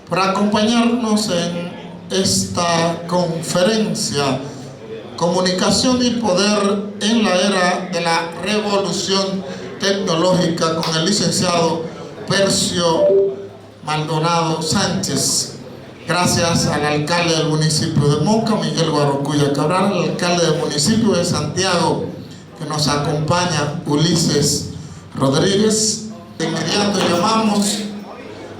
por acompañarnos en esta conferencia Comunicación y Poder en la Era de la Revolución Tecnológica con el licenciado Percio Maldonado Sánchez. Gracias al alcalde del municipio de Moca, Miguel Guarocuya Cabral, al alcalde del municipio de Santiago, que nos acompaña, Ulises Rodríguez. De inmediato llamamos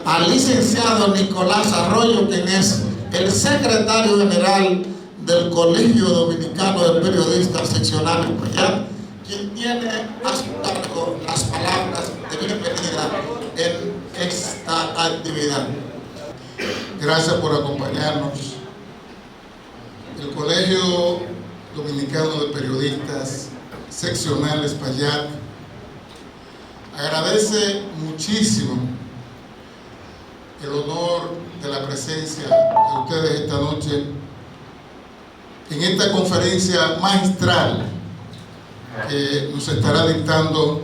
al licenciado Nicolás Arroyo, quien es el secretario general del Colegio Dominicano de Periodistas Seccional Payat, quien tiene a su cargo las palabras de bienvenida en esta actividad. Gracias por acompañarnos. El Colegio Dominicano de Periodistas Seccionales Payat agradece muchísimo el honor de la presencia de ustedes esta noche en esta conferencia magistral que nos estará dictando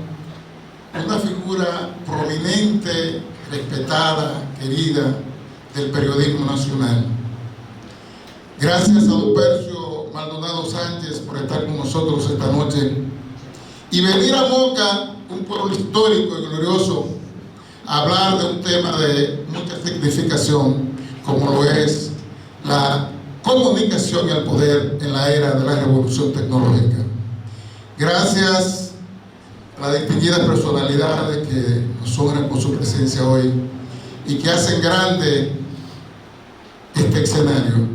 una figura prominente, respetada, querida del periodismo nacional. Gracias a don Percio Maldonado Sánchez por estar con nosotros esta noche y venir a Moca, un pueblo histórico y glorioso, a hablar de un tema de mucha significación como lo es la comunicación y el poder en la era de la revolución tecnológica. Gracias a las distinguidas personalidades que nos honran con su presencia hoy y que hacen grande este escenario.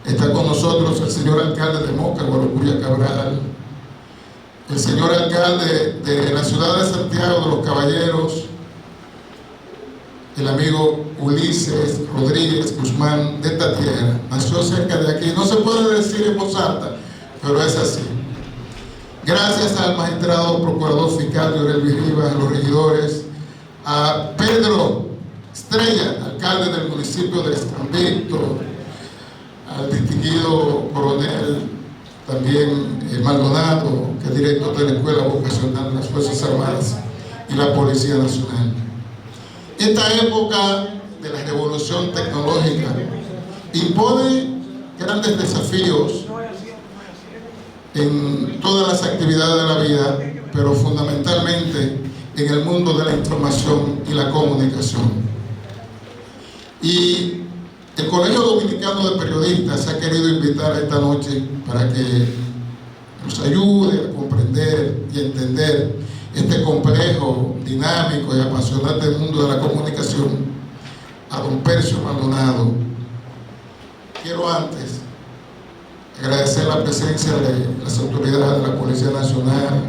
Está con nosotros el señor alcalde de Moca, Guarocuya Cabral, el señor alcalde de la ciudad de Santiago de los Caballeros, el amigo Ulises Rodríguez Guzmán de esta tierra. Nació cerca de aquí, no se puede decir en voz alta, pero es así. Gracias al magistrado procurador fiscal Llorel Rivas, a los regidores, a Pedro Estrella, alcalde del municipio de San Víctor, al distinguido coronel también Maldonado, que es director de la Escuela Vocacional de las Fuerzas Armadas y la Policía Nacional. Esta época de la revolución tecnológica impone grandes desafíos en todas las actividades de la vida, pero fundamentalmente en el mundo de la información y la comunicación. Y el Colegio Dominicano de Periodistas ha querido invitar esta noche para que nos ayude a comprender y entender este complejo, dinámico y apasionante mundo de la comunicación a don Percio Maldonado. Quiero antes agradecer la presencia de las autoridades de la Policía Nacional,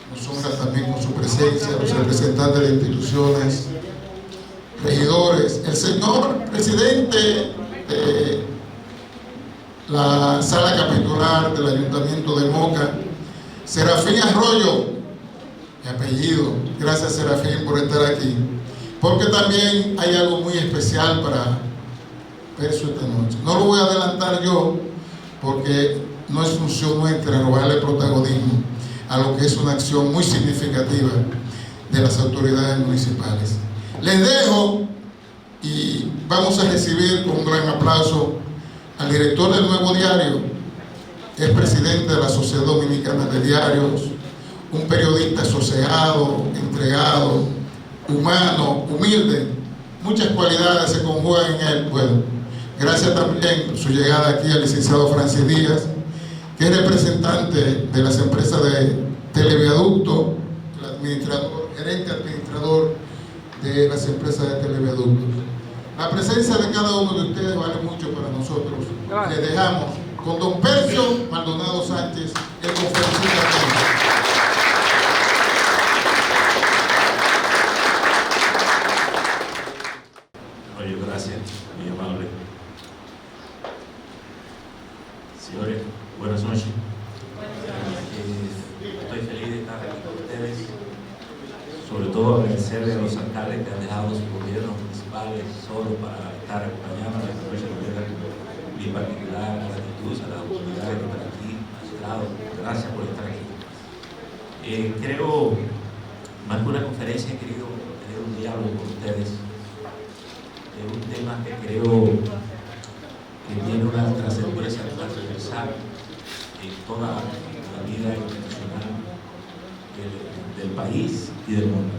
nos honra también con su presencia los representantes de instituciones, regidores, el señor presidente de la sala capitular del Ayuntamiento de Moca, Serafín Arroyo, mi apellido. Gracias, Serafín, por estar aquí, porque también hay algo muy especial para Percio esta noche. No lo voy a adelantar yo, porque no es función nuestra robarle protagonismo a lo que es una acción muy significativa de las autoridades municipales. Les dejo y vamos a recibir con un gran aplauso al director del Nuevo Diario, es presidente de la Sociedad Dominicana de Diarios, un periodista asociado, entregado, humano, humilde, muchas cualidades se conjugan en él. Bueno, gracias también por su llegada aquí al licenciado Francis Díaz, que es representante de las empresas de Televiaducto, el administrador, gerente administrador de las empresas de Televiaducto. La presencia de cada uno de ustedes vale mucho para nosotros. Les dejamos con don Percio Maldonado Sánchez, el conferencista. Oye, gracias, muy amable. Señores, buenas noches. Estoy feliz de estar aquí con ustedes. Sobre todo agradecerle a los alcaldes que han dejado sus gobiernos municipales solo para estar acompañando a la provincia de Moca. Mi particular gratitud a las autoridades que están aquí, magistrados, gracias por estar aquí. Creo, más que una conferencia, he querido tener un diálogo con ustedes es un tema que creo que tiene una trascendencia transversal en toda la vida internacional del país y del mundo.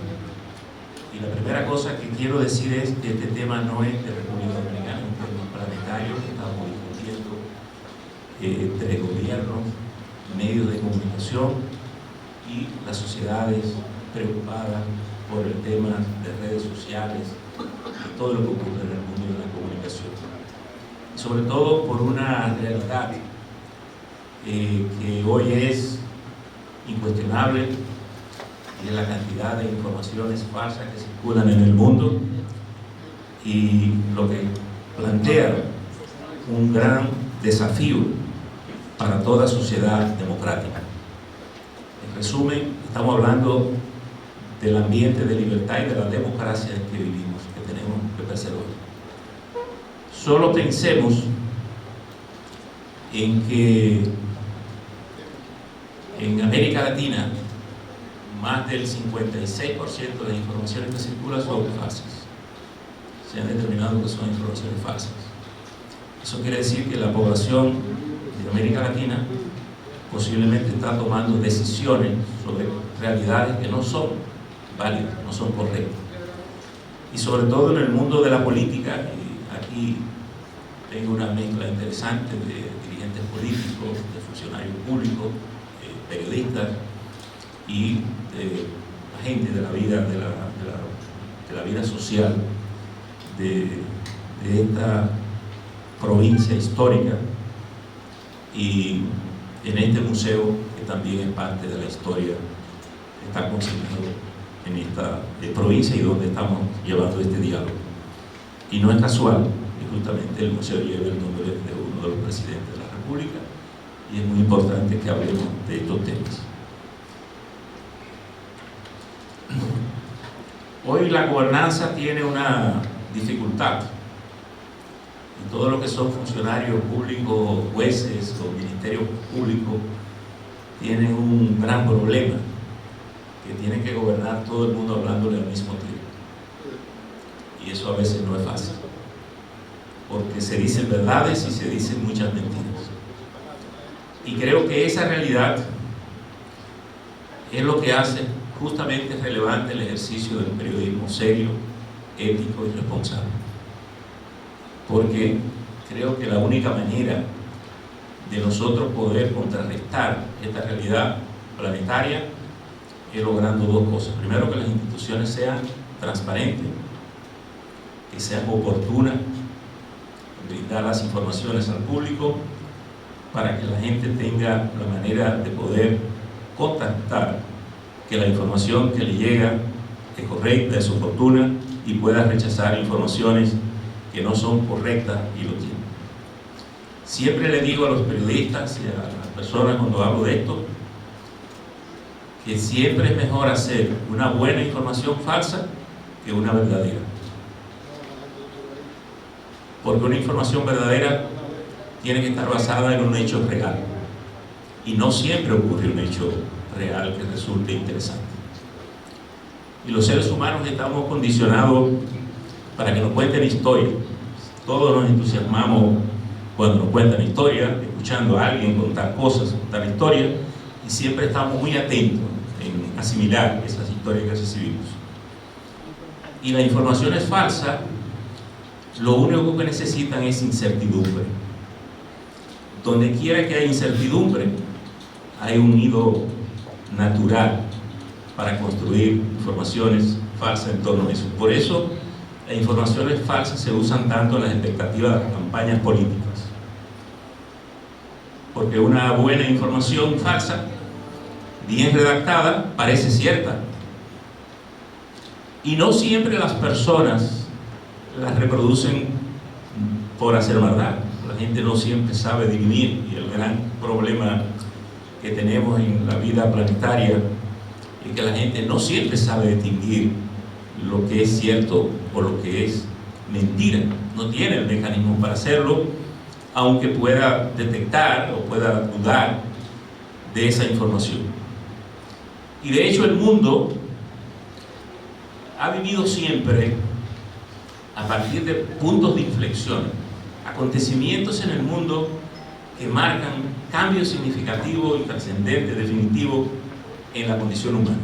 Y la primera cosa que quiero decir es que este tema no es de República Dominicana, es un tema planetario que estamos discutiendo entre gobiernos, medios de comunicación y las sociedades preocupadas por el tema de redes sociales y todo lo que ocurre en el mundo de la comunicación. Sobre todo por una realidad que hoy es incuestionable, y es la cantidad de informaciones falsas que circulan en el mundo, y lo que plantea un gran desafío para toda sociedad democrática. En resumen, estamos hablando del ambiente de libertad y de la democracia en que vivimos, que tenemos que preservar. Solo pensemos en que en América Latina más del 56% de las informaciones que circulan son falsas. Se han determinado que son informaciones falsas. Eso quiere decir que la población de América Latina posiblemente está tomando decisiones sobre realidades que no son válidas, no son correctas. Y sobre todo en el mundo de la política, y aquí tengo una mezcla interesante de dirigentes políticos, de funcionarios públicos, periodistas y de la gente de la vida, de la vida social de esta provincia histórica, y en este museo que también es parte de la historia que está consignado en esta provincia y donde estamos llevando este diálogo. Y no es casual que justamente el museo lleve el nombre de uno de los presidentes de la República, y es muy importante que hablemos de estos temas. Hoy la gobernanza tiene una dificultad, y todo lo que son funcionarios públicos, jueces o ministerios públicos tienen un gran problema, que tienen que gobernar todo el mundo hablándole al mismo tiempo, y eso a veces no es fácil, porque se dicen verdades y se dicen muchas mentiras. Y creo que esa realidad es lo que hace justamente relevante el ejercicio del periodismo serio, ético y responsable. Porque creo que la única manera de nosotros poder contrarrestar esta realidad planetaria es logrando dos cosas. Primero, que las instituciones sean transparentes, que sean oportunas, brindar las informaciones al público para que la gente tenga la manera de poder contactar que la información que le llega es correcta, es oportuna, y pueda rechazar informaciones que no son correctas y lo tienen. Siempre le digo a los periodistas y a las personas cuando hablo de esto que siempre es mejor hacer una buena información falsa que una verdadera, porque una información verdadera tiene que estar basada en un hecho real, y no siempre ocurre un hecho real que resulte interesante. Y los seres humanos estamos condicionados para que nos cuenten historias. Todos nos entusiasmamos cuando nos cuentan historias, escuchando a alguien contar cosas, contar historias, y siempre estamos muy atentos en asimilar esas historias que recibimos. Y la información es falsa, lo único que necesitan es incertidumbre. Donde quiera que haya incertidumbre, hay un nido natural para construir informaciones falsas en torno a eso. Por eso las informaciones falsas se usan tanto en las expectativas de las campañas políticas, porque una buena información falsa, bien redactada, parece cierta, y no siempre las personas las reproducen por hacer maldad. La gente no siempre sabe dividir, y el gran problema que tenemos en la vida planetaria es que la gente no siempre sabe distinguir lo que es cierto o lo que es mentira. No tiene el mecanismo para hacerlo, aunque pueda detectar o pueda dudar de esa información. Y de hecho el mundo ha vivido siempre a partir de puntos de inflexión, acontecimientos en el mundo que marcan cambios significativos y trascendentes, definitivos en la condición humana.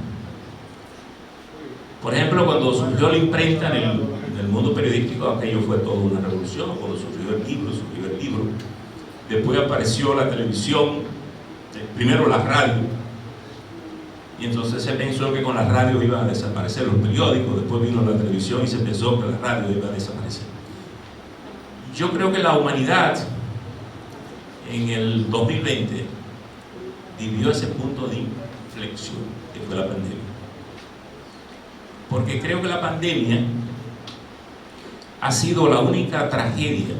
Por ejemplo, cuando surgió la imprenta en el mundo periodístico, aquello fue toda una revolución. Cuando surgió el libro, después apareció la televisión, primero la radio, y entonces se pensó que con la radio iban a desaparecer los periódicos, después vino la televisión y se pensó que la radio iba a desaparecer. Yo creo que la humanidad en el 2020 vivió ese punto de inflexión, que fue la pandemia. Porque creo que la pandemia ha sido la única tragedia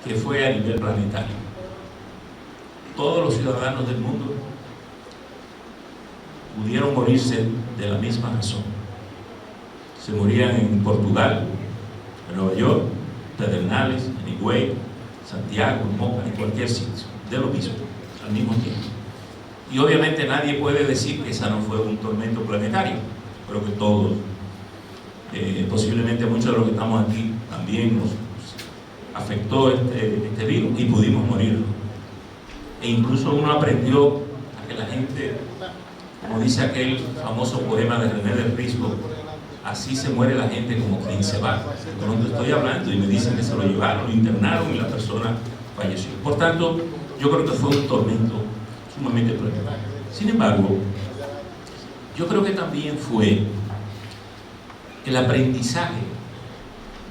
que fue a nivel planetario. Todos los ciudadanos del mundo pudieron morirse de la misma razón. Se morían en Portugal, en Nueva York, Pedernales, en Higüey, Santiago, en Moca, en cualquier sitio, de lo mismo, al mismo tiempo. Y obviamente nadie puede decir que esa no fue un tormento planetario. Creo que todos, posiblemente muchos de los que estamos aquí, también nos afectó este virus y pudimos morir. E incluso uno aprendió a que la gente, como dice aquel famoso poema de René del Risco, así se muere la gente como quien se va. Cuando estoy hablando y me dicen que se lo llevaron, lo internaron y la persona falleció. Por tanto, yo creo que fue un tormento sumamente planetario. Sin embargo, yo creo que también fue el aprendizaje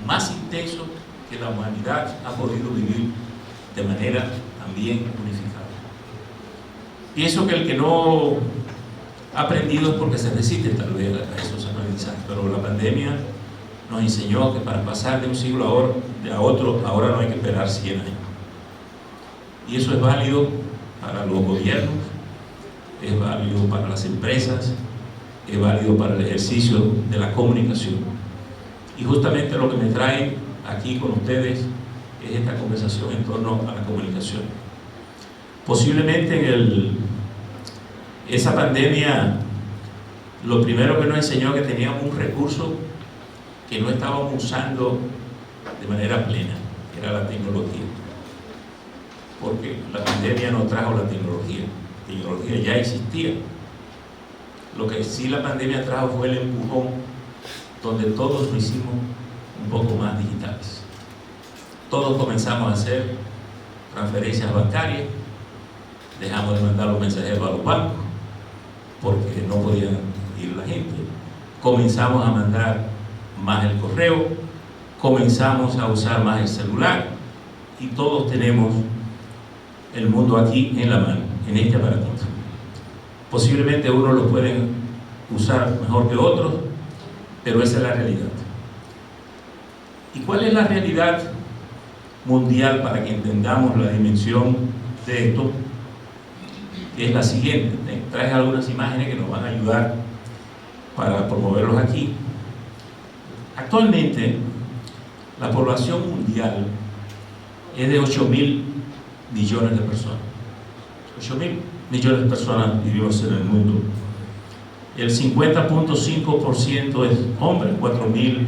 más intenso que la humanidad ha podido vivir de manera también unificada. Pienso que el que no ha aprendido es porque se resiste tal vez a esos aprendizajes, pero la pandemia nos enseñó que para pasar de un siglo a otro, ahora no hay que esperar 100 años. Y eso es válido para los gobiernos, es válido para las empresas, es válido para el ejercicio de la comunicación. Y justamente lo que me trae aquí con ustedes es esta conversación en torno a la comunicación. Posiblemente esa pandemia, lo primero que nos enseñó que teníamos un recurso que no estábamos usando de manera plena, que era la tecnología. Porque la pandemia no trajo la tecnología ya existía. Lo que sí la pandemia trajo fue el empujón, donde todos lo hicimos un poco más digitales. Todos comenzamos a hacer transferencias bancarias, dejamos de mandar los mensajeros a los bancos, porque no podían ir la gente. Comenzamos a mandar más el correo, comenzamos a usar más el celular, y todos tenemos el mundo aquí en la mano, en este aparatito. Posiblemente unos lo pueden usar mejor que otros, pero esa es la realidad. ¿Y cuál es la realidad mundial para que entendamos la dimensión de esto? Que es la siguiente. Traje algunas imágenes que nos van a ayudar para promoverlos aquí. Actualmente, la población mundial es de 8.000 millones de personas. 8.000 millones de personas vivimos en el mundo. El 50.5% es hombres, 4.000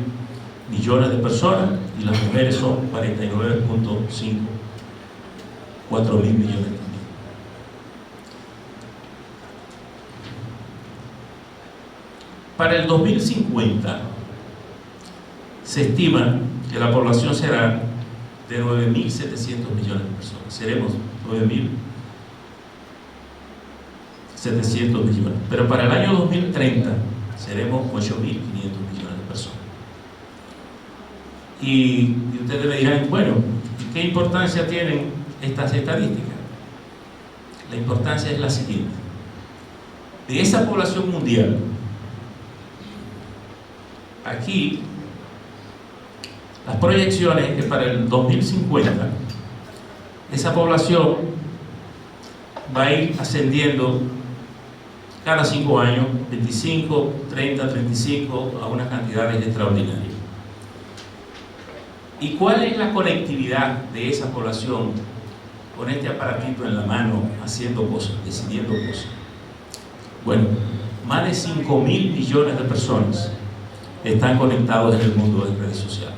millones de personas, y las mujeres son 49.5, 4.000 millones también. Para el 2050 se estima que la población será de 9.700 millones de personas. Seremos 9.700 millones. Pero para el año 2030 seremos 8.500 millones de personas. Y ustedes me dirán, bueno, ¿qué importancia tienen estas estadísticas? La importancia es la siguiente. De esa población mundial, aquí las proyecciones es que para el 2050 esa población va a ir ascendiendo cada 5 años, 25, 30, 35, a unas cantidades extraordinarias. ¿Y cuál es la conectividad de esa población con este aparatito en la mano, haciendo cosas, decidiendo cosas? Bueno, más de 5.000 millones de personas están conectados en el mundo de redes sociales.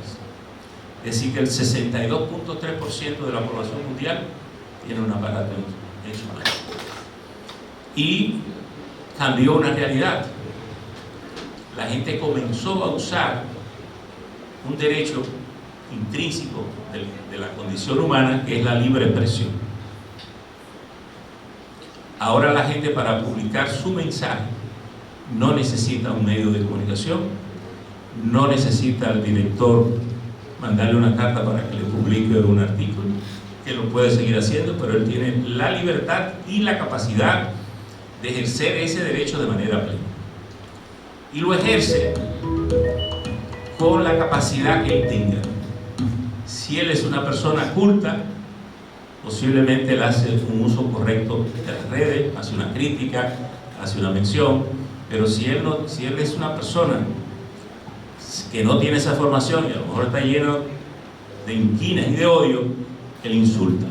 Es decir, que el 62.3% de la población mundial tiene un aparato en su mano. Y cambió una realidad. La gente comenzó a usar un derecho intrínseco de la condición humana, que es la libre expresión. Ahora la gente, para publicar su mensaje, no necesita un medio de comunicación, no necesita al director mandarle una carta para que le publique un artículo, que lo puede seguir haciendo, pero él tiene la libertad y la capacidad de ejercer ese derecho de manera plena. Y lo ejerce con la capacidad que él tenga. Si él es una persona culta, posiblemente él hace un uso correcto de las redes, hace una crítica, hace una mención, pero si él es una persona que no tiene esa formación y a lo mejor está lleno de inquinas y de odio, él insulta.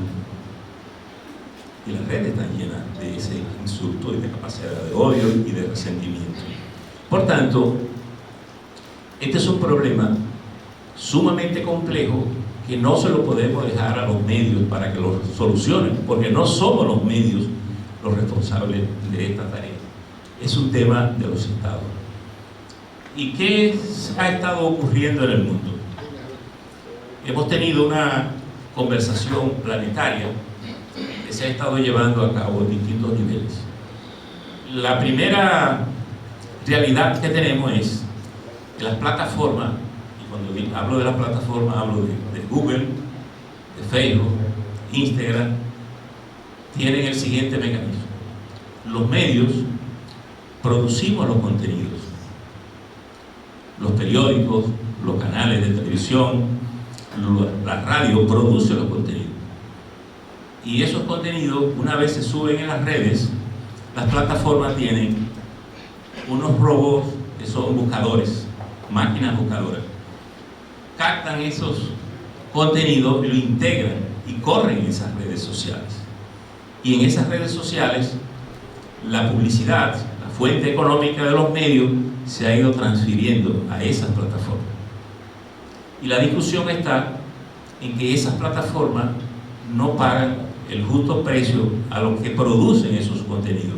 Y las redes están llenas de ese insulto y de capacidad de odio y de resentimiento. Por tanto, este es un problema sumamente complejo que no se lo podemos dejar a los medios para que lo solucionen, porque no somos los medios los responsables de esta tarea. Es un tema de los estados. ¿Y qué ha estado ocurriendo en el mundo? Hemos tenido una conversación planetaria que se ha estado llevando a cabo en distintos niveles. La primera realidad que tenemos es que las plataformas, y cuando hablo de las plataformas hablo de Google, de Facebook, Instagram, tienen el siguiente mecanismo. Los medios producimos los contenidos. Los periódicos, los canales de televisión, la radio produce los contenidos. Y esos contenidos, una vez se suben en las redes, las plataformas tienen unos robots que son buscadores, máquinas buscadoras. Captan esos contenidos, lo integran y corren en esas redes sociales. Y en esas redes sociales, la publicidad, la fuente económica de los medios, se ha ido transfiriendo a esas plataformas. Y la discusión está en que esas plataformas no pagan el justo precio a los que producen esos contenidos,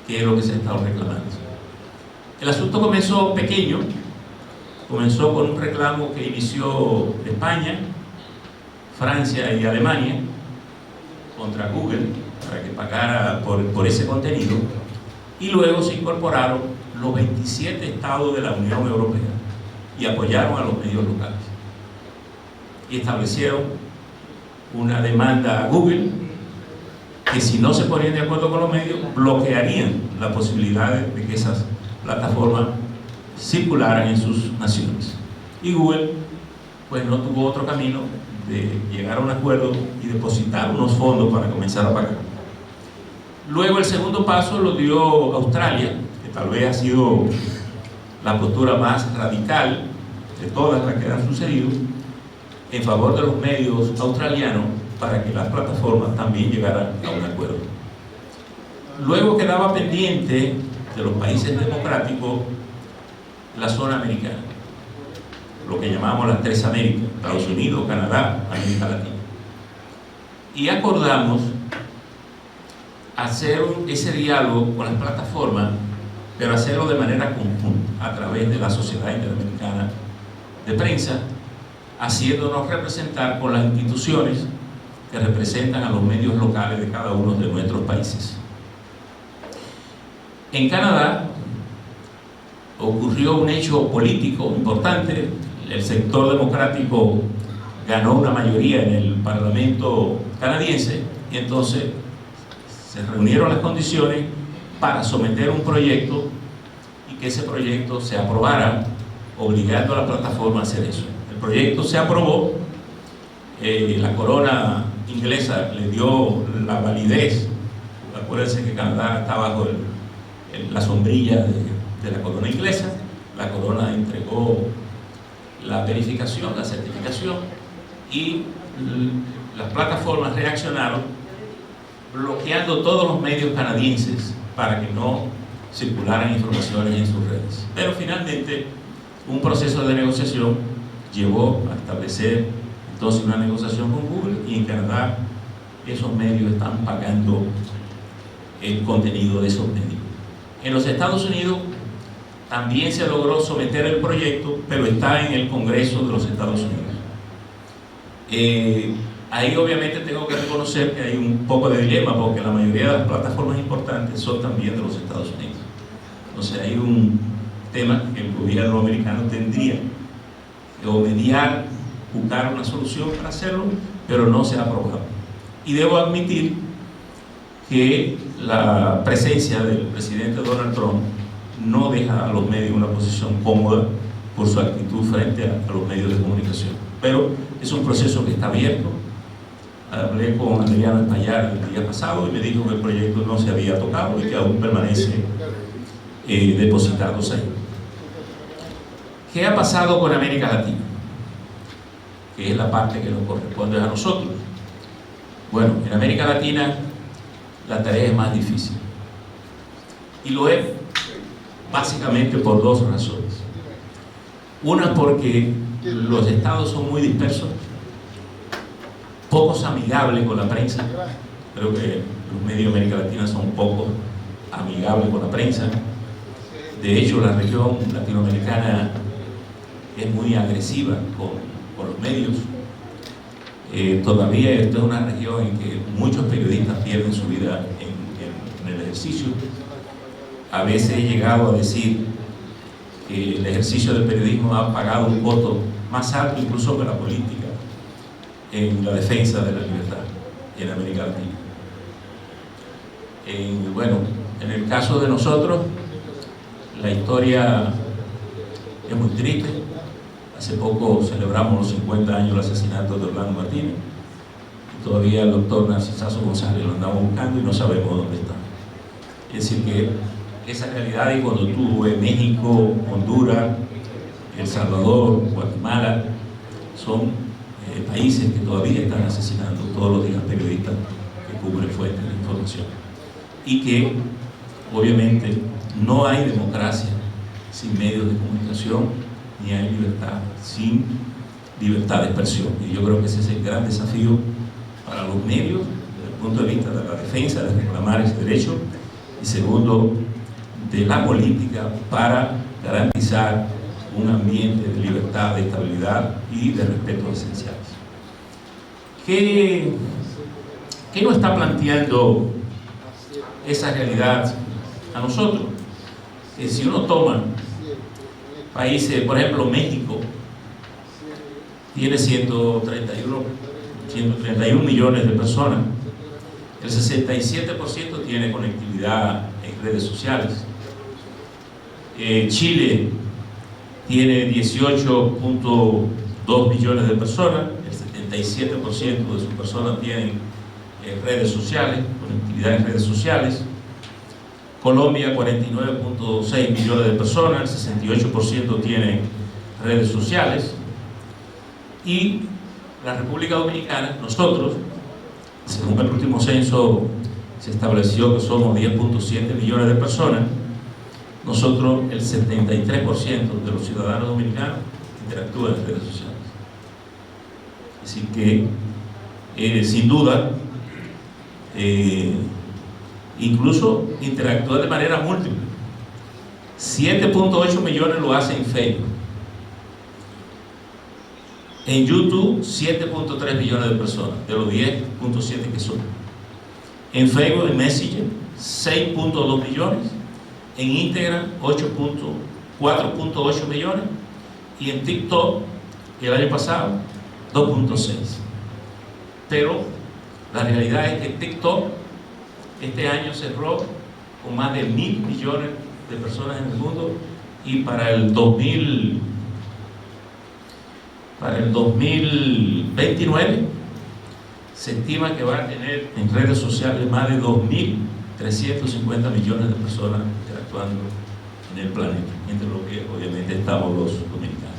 que es lo que se ha estado reclamando. El asunto comenzó pequeño, comenzó con un reclamo que inició España, Francia y Alemania contra Google para que pagara por ese contenido, y luego se incorporaron los 27 estados de la Unión Europea y apoyaron a los medios locales y establecieron una demanda a Google que, si no se ponían de acuerdo con los medios, bloquearían la posibilidad de que esas plataformas circularan en sus naciones. Y Google pues no tuvo otro camino de llegar a un acuerdo y depositar unos fondos para comenzar a pagar. Luego el segundo paso lo dio Australia, que tal vez ha sido la postura más radical de todas las que han sucedido, en favor de los medios australianos para que las plataformas también llegaran a un acuerdo. Luego quedaba pendiente de los países democráticos la zona americana, lo que llamamos las tres Américas: Estados Unidos, Canadá, América Latina. Y acordamos hacer ese diálogo con las plataformas, pero hacerlo de manera conjunta a través de la Sociedad Interamericana de Prensa, haciéndonos representar con las instituciones que representan a los medios locales de cada uno de nuestros países. En Canadá ocurrió un hecho político importante. El sector democrático ganó una mayoría en el Parlamento canadiense y entonces se reunieron las condiciones para someter un proyecto y que ese proyecto se aprobara, obligando a la plataforma a hacer eso. El proyecto se aprobó, la corona inglesa le dio la validez. Acuérdense que Canadá está bajo la sombrilla de la corona inglesa. La corona entregó la verificación, la certificación, y las plataformas reaccionaron bloqueando todos los medios canadienses para que no circularan informaciones en sus redes. Pero finalmente un proceso de negociación llevó a establecer entonces una negociación con Google, y en Canadá esos medios están pagando el contenido de esos medios. En los Estados Unidos también se logró someter el proyecto, pero está en el Congreso de los Estados Unidos. Ahí obviamente tengo que reconocer que hay un poco de dilema, porque la mayoría de las plataformas importantes son también de los Estados Unidos. Entonces hay un tema que el gobierno americano tendría que mediar, buscar una solución para hacerlo, pero no se ha aprobado. Y debo admitir que la presencia del presidente Donald Trump no deja a los medios una posición cómoda por su actitud frente a los medios de comunicación. Pero es un proceso que está abierto. Hablé con Adriano Espaillat el día pasado y me dijo que el proyecto no se había tocado y que aún permanece depositados ahí. ¿Qué ha pasado con América Latina? Que es la parte que nos corresponde a nosotros. Bueno, en América Latina la tarea es más difícil. Y lo es básicamente por dos razones. Una, porque los estados son muy dispersos, pocos amigables con la prensa. Creo que los medios de América Latina son poco amigables con la prensa. De hecho, la región latinoamericana es muy agresiva con los medios. Todavía esta es una región en que muchos periodistas pierden su vida en el ejercicio. A veces he llegado a decir que el ejercicio del periodismo ha pagado un voto más alto incluso que la política en la defensa de la libertad en América Latina. Bueno, en el caso de nosotros, la historia es muy triste. Hace poco celebramos los 50 años del asesinato de Orlando Martínez. Y todavía el doctor Narcisazo González lo andamos buscando y no sabemos dónde está. Es decir, que esa realidad, y cuando tú ves México, Honduras, El Salvador, Guatemala, son países que todavía están asesinando todos los días periodistas que cubren fuentes de información. Y que, obviamente, no hay democracia sin medios de comunicación, ni hay libertad sin libertad de expresión. Y yo creo que ese es el gran desafío para los medios, desde el punto de vista de la defensa, de reclamar ese derecho, y segundo, de la política para garantizar un ambiente de libertad, de estabilidad y de respeto esenciales. ¿Qué nos está planteando esa realidad a nosotros? Que si uno toma países, por ejemplo, México tiene 131 millones de personas, el 67% tiene conectividad en redes sociales. Chile tiene 18.2 millones de personas, el 77% de sus personas tienen redes sociales, conectividad en redes sociales. Colombia, 49.6 millones de personas, el 68% tienen redes sociales. Y la República Dominicana, nosotros, según el último censo, se estableció que somos 10.7 millones de personas. Nosotros, el 73% de los ciudadanos dominicanos interactúan en redes sociales. Es decir que, sin duda, incluso interactúa de manera múltiple. 7.8 millones lo hacen en Facebook. En YouTube, 7.3 millones de personas, de los 10.7 que son. En Facebook, en Messenger, 6.2 millones. En Instagram, 4.8 millones. Y en TikTok, el año pasado, 2.6. Pero la realidad es que TikTok este año cerró con más de 1.000 millones de personas en el mundo, y para el 2029 se estima que va a tener en redes sociales más de 2.350 millones de personas interactuando en el planeta, entre lo que obviamente estamos los dominicanos.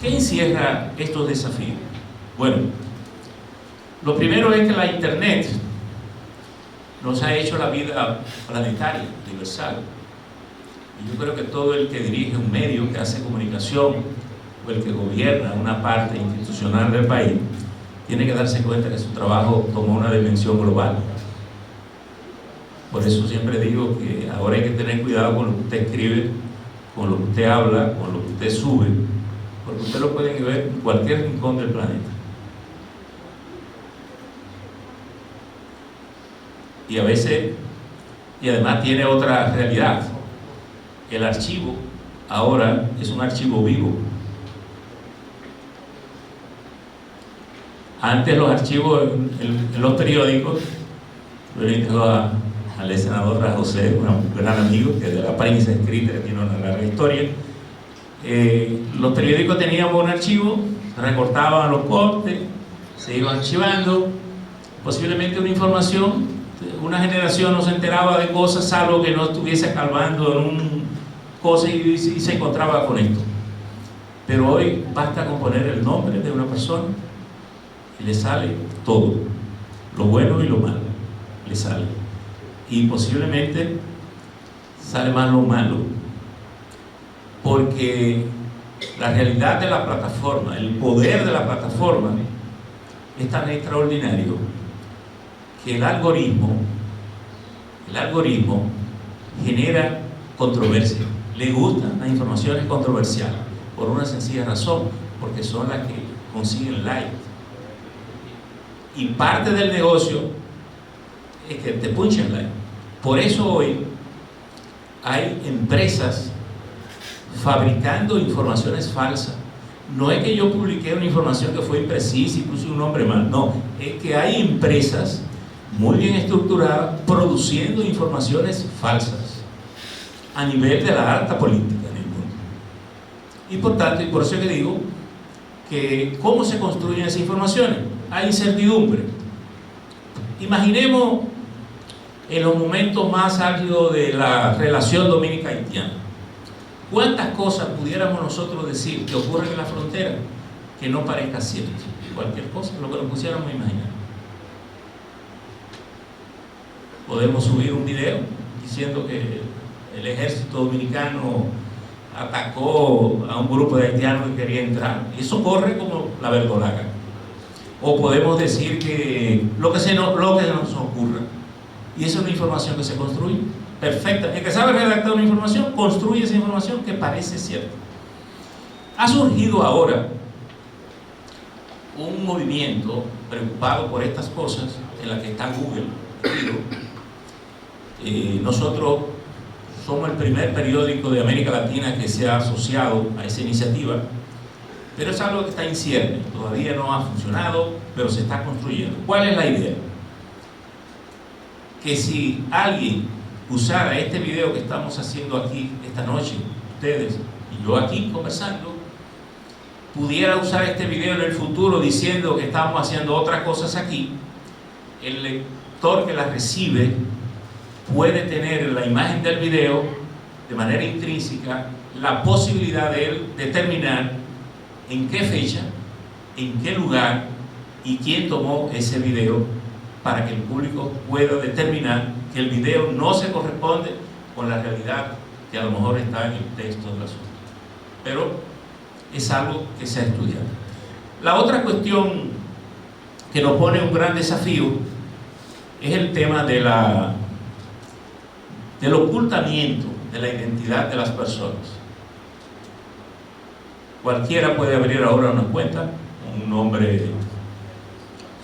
¿Qué encierra estos desafíos? Bueno, lo primero es que la Internet nos ha hecho la vida planetaria, universal. Y yo creo que todo el que dirige un medio, que hace comunicación, o el que gobierna una parte institucional del país, tiene que darse cuenta que su trabajo tomó una dimensión global. Por eso siempre digo que ahora hay que tener cuidado con lo que usted escribe, con lo que usted habla, con lo que usted sube, porque usted lo puede ver en cualquier rincón del planeta. Y a veces, y además tiene otra realidad. El archivo ahora es un archivo vivo. Antes los archivos en los periódicos, yo le digo al senador José, un gran amigo que de la prensa escrita, que tiene una larga historia, los periódicos teníamos un archivo, recortaban los cortes, se iban archivando, posiblemente una información, una generación no se enteraba de cosas salvo que no estuviese calvando en un cosa y se encontraba con esto. Pero hoy basta con poner el nombre de una persona y le sale todo, lo bueno y lo malo, le sale. Y posiblemente sale más lo malo, porque la realidad de la plataforma, el poder de la plataforma es tan extraordinario que el algoritmo genera controversia. Le gustan las informaciones controversiales por una sencilla razón, porque son las que consiguen like. Y parte del negocio es que te punchen like. Por eso hoy hay empresas fabricando informaciones falsas. No es que yo publiqué una información que fue imprecisa y puse un nombre mal, no, es que hay empresas muy bien estructuradas produciendo informaciones falsas a nivel de la alta política en el mundo. Y por tanto, y por eso es que digo que ¿cómo se construyen esas informaciones? Hay incertidumbre. Imaginemos en los momentos más álgidos de la relación dominica-haitiana. ¿Cuántas cosas pudiéramos nosotros decir que ocurren en la frontera que no parezca cierto? Cualquier cosa, lo que nos pusiéramos a imaginar. Podemos subir un video diciendo que el ejército dominicano atacó a un grupo de haitianos que quería entrar. Y eso corre como la verdolaga. O podemos decir que lo que nos ocurra. Y esa es una información que se construye. Perfecta. El que sabe redactar una información, construye esa información que parece cierta. Ha surgido ahora un movimiento preocupado por estas cosas, en la que está Google. Nosotros somos el primer periódico de América Latina que se ha asociado a esa iniciativa, pero es algo que está en ciernes, todavía no ha funcionado, pero se está construyendo. ¿Cuál es la idea? Que si alguien usara este video que estamos haciendo aquí esta noche, ustedes y yo aquí conversando, pudiera usar este video en el futuro diciendo que estamos haciendo otras cosas aquí, el lector que la recibe puede tener en la imagen del video, de manera intrínseca, la posibilidad de él determinar en qué fecha, en qué lugar y quién tomó ese video, para que el público pueda determinar que el video no se corresponde con la realidad que a lo mejor está en el texto del asunto. Pero es algo que se ha estudiado. La otra cuestión que nos pone un gran desafío es el tema del ocultamiento de la identidad de las personas. Cualquiera puede abrir ahora una cuenta con un nombre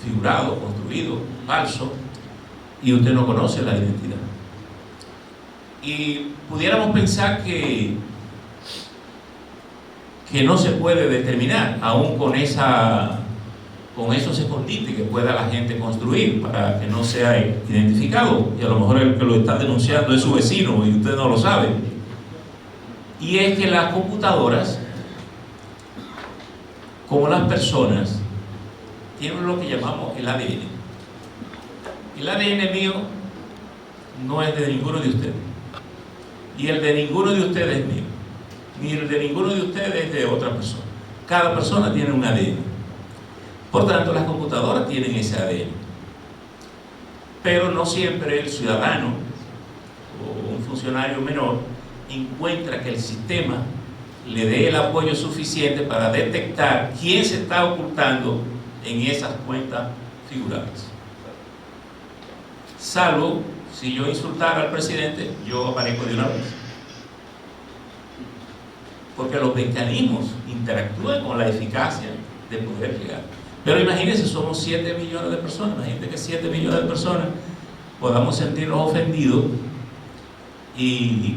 figurado, construido, falso, y usted no conoce la identidad. Y pudiéramos pensar que no se puede determinar, aún con esos escondites que pueda la gente construir para que no sea identificado, y a lo mejor el que lo está denunciando es su vecino y usted no lo sabe. Y es que las computadoras, como las personas, tienen lo que llamamos el ADN. El ADN mío no es de ninguno de ustedes, y el de ninguno de ustedes es mío, ni el de ninguno de ustedes es de otra persona. Cada persona tiene un ADN. Por tanto, las computadoras tienen ese ADN. pero no siempre el ciudadano o un funcionario menor encuentra que el sistema le dé el apoyo suficiente para detectar quién se está ocultando en esas cuentas figuradas. Salvo si yo insultara al presidente, yo aparezco de una vez. Porque los mecanismos interactúan con la eficacia de poder llegar. Pero imagínense, somos 7 millones de personas. Imagínense que 7 millones de personas podamos sentirnos ofendidos. ¿Y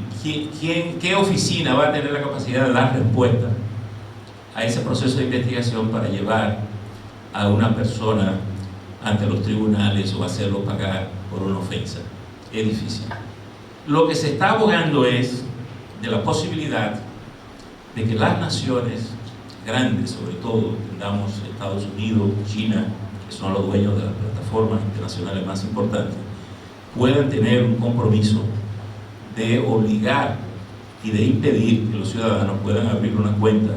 qué oficina va a tener la capacidad de dar respuesta a ese proceso de investigación para llevar a una persona ante los tribunales o hacerlo pagar por una ofensa? Es difícil. Lo que se está abogando es de la posibilidad de que las naciones grandes, sobre todo, tengamos Estados Unidos, China, que son los dueños de las plataformas internacionales más importantes, puedan tener un compromiso de obligar y de impedir que los ciudadanos puedan abrir una cuenta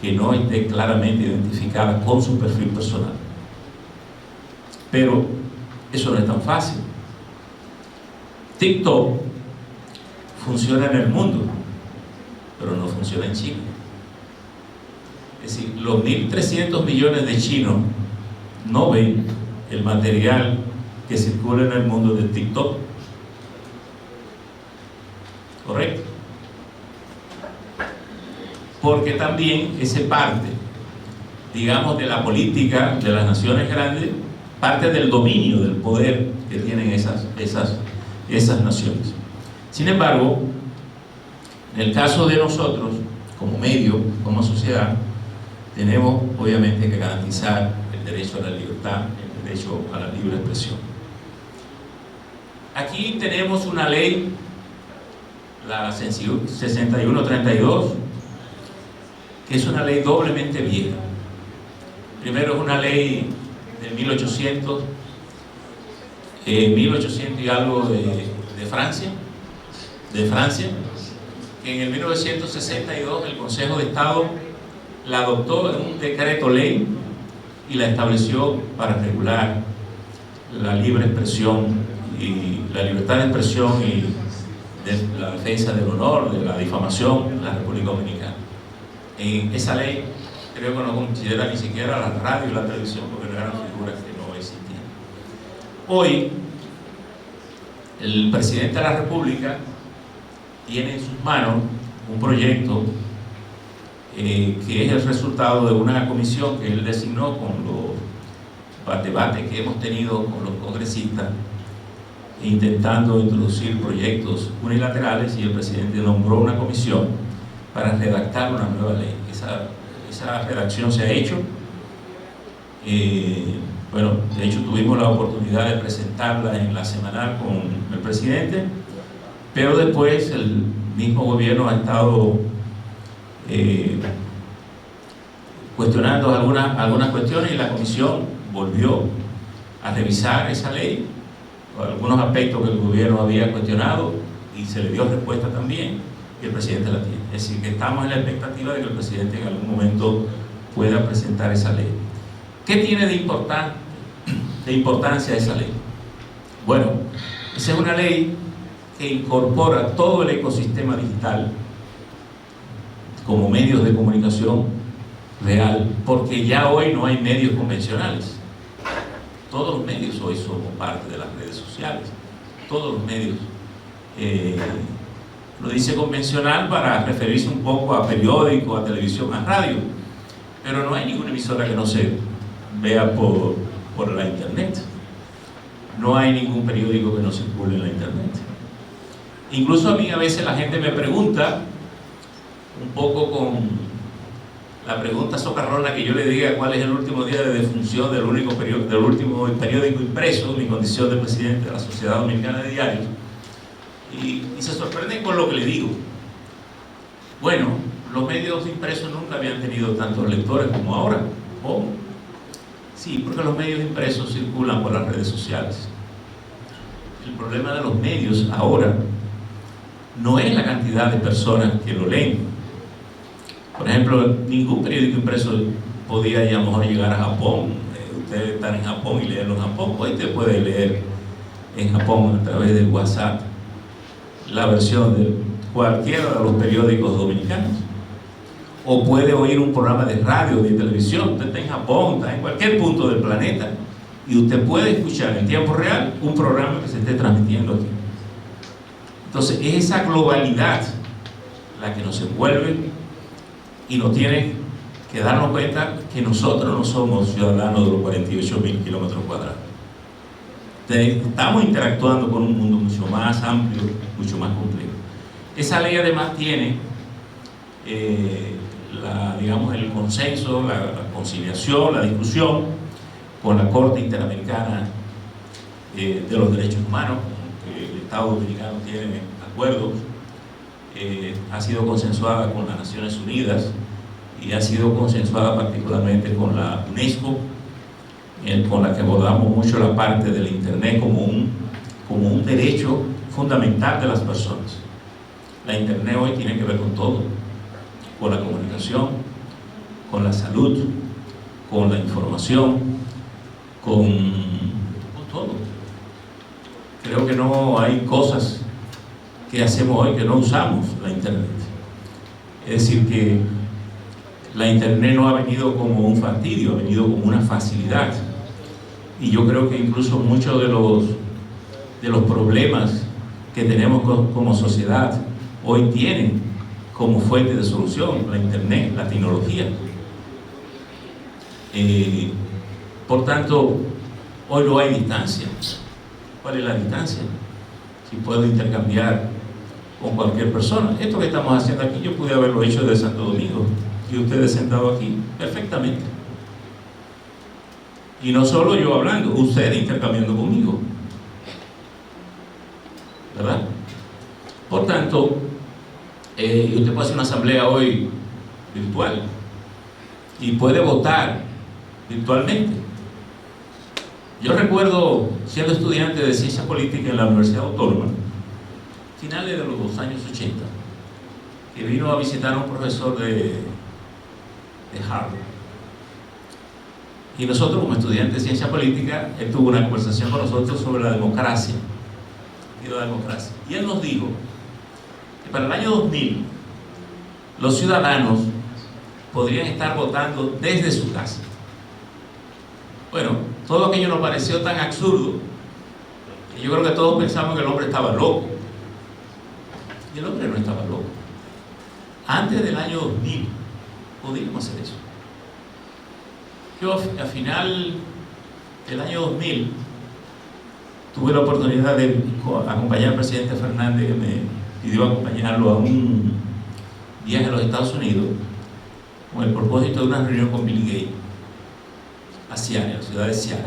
que no esté claramente identificada con su perfil personal. Pero eso no es tan fácil. TikTok funciona en el mundo, pero no funciona en China. Es decir, los 1.300 millones de chinos no ven el material que circula en el mundo de TikTok. ¿Correcto? Porque también ese parte, digamos, de la política de las naciones grandes, parte del dominio, del poder que tienen esas naciones. Sin embargo, en el caso de nosotros, como medio, como sociedad, tenemos obviamente que garantizar el derecho a la libertad, el derecho a la libre expresión. Aquí tenemos una ley, la 6132, que es una ley doblemente vieja. Primero es una ley de 1800 y algo de Francia, que en el 1962 el Consejo de Estado la adoptó en un decreto ley y la estableció para regular la libre expresión y la libertad de expresión y de la defensa del honor, de la difamación en la República Dominicana. En esa ley creo que no considera ni siquiera la radio y la televisión, porque no eran figuras que no existían. Hoy el presidente de la República tiene en sus manos un proyecto que es el resultado de una comisión que él designó con los debates que hemos tenido con los congresistas, intentando introducir proyectos unilaterales, y el presidente nombró una comisión para redactar una nueva ley. Esa redacción se ha hecho. Bueno, de hecho tuvimos la oportunidad de presentarla en la semanal con el presidente, pero después el mismo gobierno ha estado cuestionando algunas cuestiones, y la comisión volvió a revisar esa ley, algunos aspectos que el gobierno había cuestionado, y se le dio respuesta también, y el presidente la tiene. Es decir, que estamos en la expectativa de que el presidente en algún momento pueda presentar esa ley. ¿Qué tiene de importancia esa ley? Bueno, esa es una ley que incorpora todo el ecosistema digital como medios de comunicación real, porque ya hoy no hay medios convencionales. Todos los medios hoy somos parte de las redes sociales, todos los medios. Lo dice convencional para referirse un poco a periódico, a televisión, a radio, pero no hay ninguna emisora que no se vea por la internet. No hay ningún periódico que no circule en la internet. Incluso a mí a veces la gente me pregunta, un poco con la pregunta socarrona, que yo le diga cuál es el último día de defunción del último periódico impreso, mi condición de presidente de la Sociedad Dominicana de Diarios, y se sorprenden con lo que le digo. Bueno, los medios impresos nunca habían tenido tantos lectores como ahora. ¿Cómo? Sí, porque los medios impresos circulan por las redes sociales. El problema de los medios ahora no es la cantidad de personas que lo leen. Por ejemplo, ningún periódico impreso podía ya a lo mejor llegar a Japón. Ustedes están en Japón y leerlo en Japón. Hoy te puede leer en Japón a través de WhatsApp la versión de cualquiera de los periódicos dominicanos, o puede oír un programa de radio o de televisión. Usted está en Japón, está en cualquier punto del planeta, y usted puede escuchar en tiempo real un programa que se esté transmitiendo aquí. Entonces es esa globalidad la que nos envuelve y nos tiene que darnos cuenta que nosotros no somos ciudadanos de los 48.000 kilómetros cuadrados. Estamos interactuando con un mundo mucho más amplio, mucho más complejo. Esa ley además tiene digamos, el consenso, la conciliación, la discusión con la Corte Interamericana de los Derechos Humanos, que el Estado Dominicano tiene acuerdos, ha sido consensuada con las Naciones Unidas y ha sido consensuada particularmente con la UNESCO, con la que abordamos mucho la parte del Internet como un derecho fundamental de las personas. La Internet hoy tiene que ver con todo, con la comunicación, con la salud, con la información, con todo. Creo que no hay cosas que hacemos hoy que no usamos la Internet. Es decir, que la Internet no ha venido como un fastidio, ha venido como una facilidad. Y yo creo que incluso muchos de los problemas que tenemos como sociedad hoy tienen como fuente de solución la Internet, la tecnología. Por tanto, hoy no hay distancia. ¿Cuál es la distancia? Si puedo intercambiar con cualquier persona. Esto que estamos haciendo aquí, yo pude haberlo hecho desde Santo Domingo y ustedes sentados aquí perfectamente. Y no solo yo hablando, ustedes intercambiando conmigo, ¿verdad? Por tanto, usted puede hacer una asamblea hoy virtual y puede votar virtualmente. Yo recuerdo, siendo estudiante de Ciencia Política en la Universidad Autónoma, finales de los años 80, que vino a visitar a un profesor de Harvard. Y nosotros, como estudiantes de Ciencia Política, él tuvo una conversación con nosotros sobre la democracia. Y él nos dijo que para el año 2000 los ciudadanos podrían estar votando desde su casa. Bueno, todo aquello nos pareció tan absurdo que yo creo que todos pensamos que el hombre estaba loco. Y el hombre no estaba loco. Antes del año 2000 podíamos hacer eso. Yo a final del año 2000 tuve la oportunidad de acompañar al presidente Fernández, que me pidió acompañarlo a un viaje a los Estados Unidos con el propósito de una reunión con Bill Gates a Seattle, la ciudad de Seattle.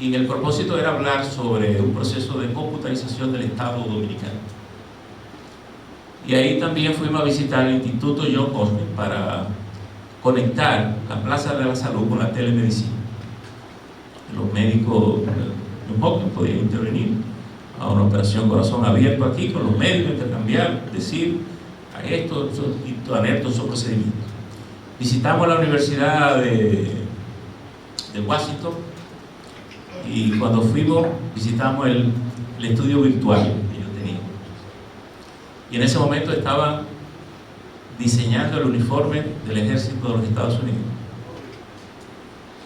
Y el propósito era hablar sobre un proceso de computarización del Estado Dominicano. Y ahí también fuimos a visitar el Instituto John Hopkins para conectar la Plaza de la Salud con la telemedicina. Los médicos de John Hopkins podían intervenir a una operación corazón abierto aquí con los médicos, intercambiar, decir a esto y planear todos esos procedimientos. Visitamos la Universidad de Washington y cuando fuimos visitamos el estudio virtual que yo tenía. Y en ese momento estaba diseñando el uniforme del ejército de los Estados Unidos,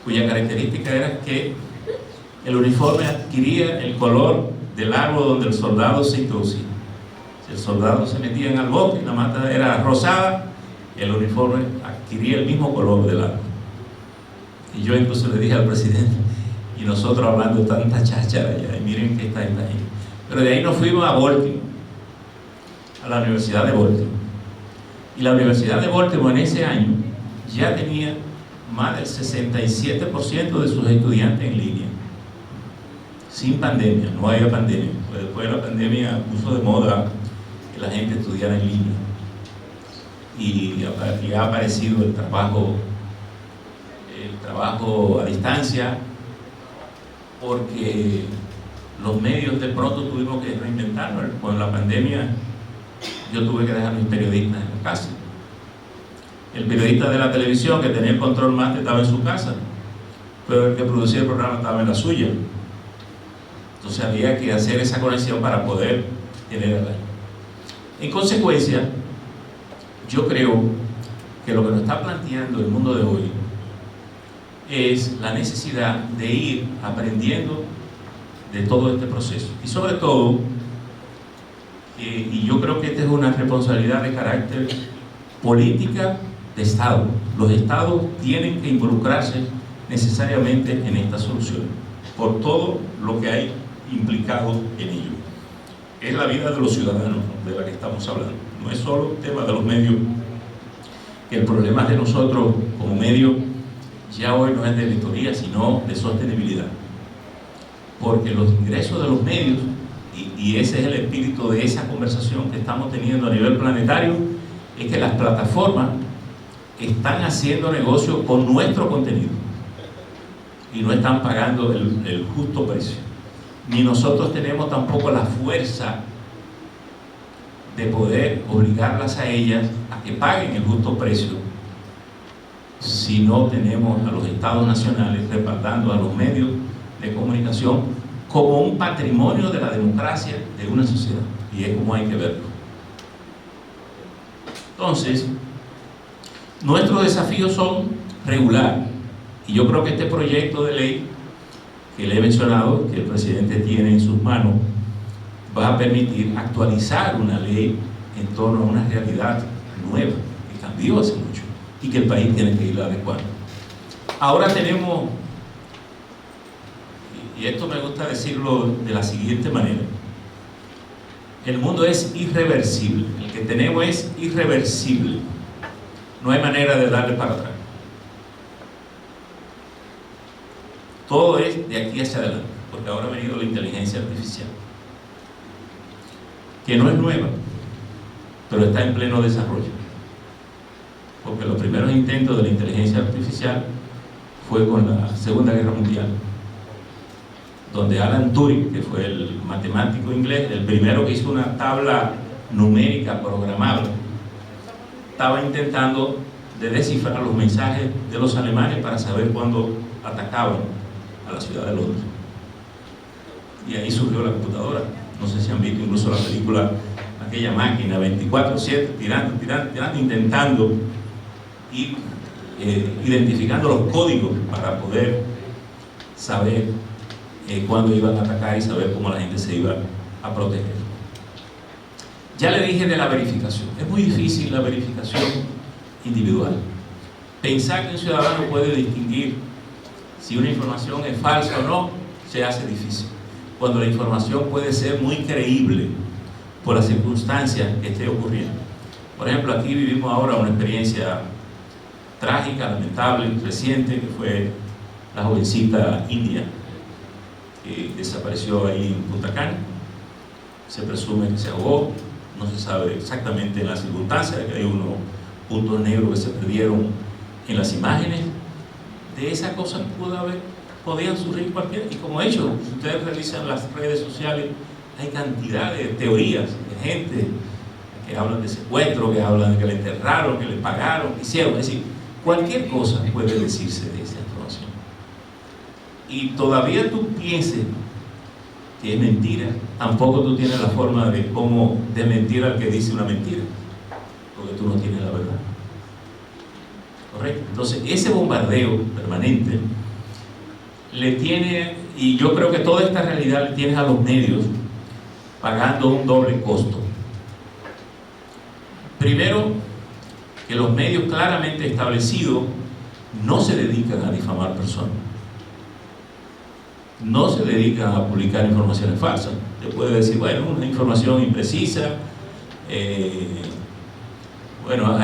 cuya característica era que el uniforme adquiría el color del árbol donde el soldado se introducía. Si el soldado se metía en el bosque y la mata era rosada, el uniforme adquiría el mismo color del árbol. Y yo incluso le dije al presidente, y nosotros hablando tanta cháchara allá, y miren que está ahí. Pero de ahí nos fuimos a Baltimore, a la Universidad de Baltimore. Y la Universidad de Baltimore en ese año ya tenía más del 67% de sus estudiantes en línea, sin pandemia. No había pandemia, pues después de la pandemia puso de moda que la gente estudiara en línea, y ha aparecido el trabajo a distancia, porque los medios de pronto tuvimos que reinventarnos. Con la pandemia yo tuve que dejar mis periodistas en la casa. El periodista de la televisión que tenía el control más estaba en su casa, pero el que producía el programa estaba en la suya. Entonces había que hacer esa conexión para poder tener el aire. En consecuencia, yo creo que lo que nos está planteando el mundo de hoy es la necesidad de ir aprendiendo de todo este proceso. Y sobre todo, y yo creo que esta es una responsabilidad de carácter política de Estado. Los Estados tienen que involucrarse necesariamente en esta solución, por todo lo que hay implicado en ello. Es la vida de los ciudadanos de la que estamos hablando. No es solo el tema de los medios, que el problema de nosotros como medios ya hoy no es de auditoría, sino de sostenibilidad. Porque los ingresos de los medios, y ese es el espíritu de esa conversación que estamos teniendo a nivel planetario, es que las plataformas están haciendo negocio con nuestro contenido y no están pagando el justo precio. Ni nosotros tenemos tampoco la fuerza de poder obligarlas a ellas a que paguen el justo precio si no tenemos a los estados nacionales respaldando a los medios de comunicación como un patrimonio de la democracia de una sociedad, y es como hay que verlo. Entonces, nuestros desafíos son regular, y yo creo que este proyecto de ley que le he mencionado, que el presidente tiene en sus manos, va a permitir actualizar una ley en torno a una realidad nueva, que cambió hace mucho, y que el país tiene que ir adecuando. Ahora tenemos, y esto me gusta decirlo de la siguiente manera: el mundo es irreversible, el que tenemos es irreversible, no hay manera de darle para atrás. Todo es de aquí hacia adelante, porque ahora ha venido la inteligencia artificial, que no es nueva, pero está en pleno desarrollo, porque los primeros intentos de la inteligencia artificial fue con la Segunda Guerra Mundial, donde Alan Turing, que fue el matemático inglés, el primero que hizo una tabla numérica programable, estaba intentando de descifrar los mensajes de los alemanes para saber cuándo atacaban a la ciudad de Londres. Y ahí surgió la computadora. No sé si han visto incluso la película, aquella máquina 24/7 tirando, intentando ir identificando los códigos para poder saber cuándo iban a atacar y saber cómo la gente se iba a proteger. Ya le dije de la verificación. Es muy difícil la verificación individual. Pensar que un ciudadano puede distinguir si una información es falsa o no, se hace difícil. Cuando la información puede ser muy creíble por las circunstancias que esté ocurriendo. Por ejemplo, aquí vivimos ahora una experiencia trágica, lamentable, reciente, que fue la jovencita india que desapareció ahí en Punta Cana. Se presume que se ahogó, no se sabe exactamente las circunstancias, que hay unos puntos negros que se perdieron en las imágenes. De esas cosas podían surgir cualquiera, y como he hecho, si ustedes revisan las redes sociales, hay cantidad de teorías de gente que hablan de secuestro, que hablan de que le enterraron, que le pagaron, que hicieron. Es decir, cualquier cosa puede decirse de esa información. Y todavía tú pienses que es mentira, tampoco tú tienes la forma de cómo desmentir al que dice una mentira, porque tú no tienes la verdad. ¿Correcto? Entonces, ese bombardeo permanente le tiene, y yo creo que toda esta realidad le tiene a los medios pagando un doble costo. Primero, que los medios claramente establecidos no se dedican a difamar personas, no se dedican a publicar informaciones falsas. Se puede decir, bueno, una información imprecisa. Bueno,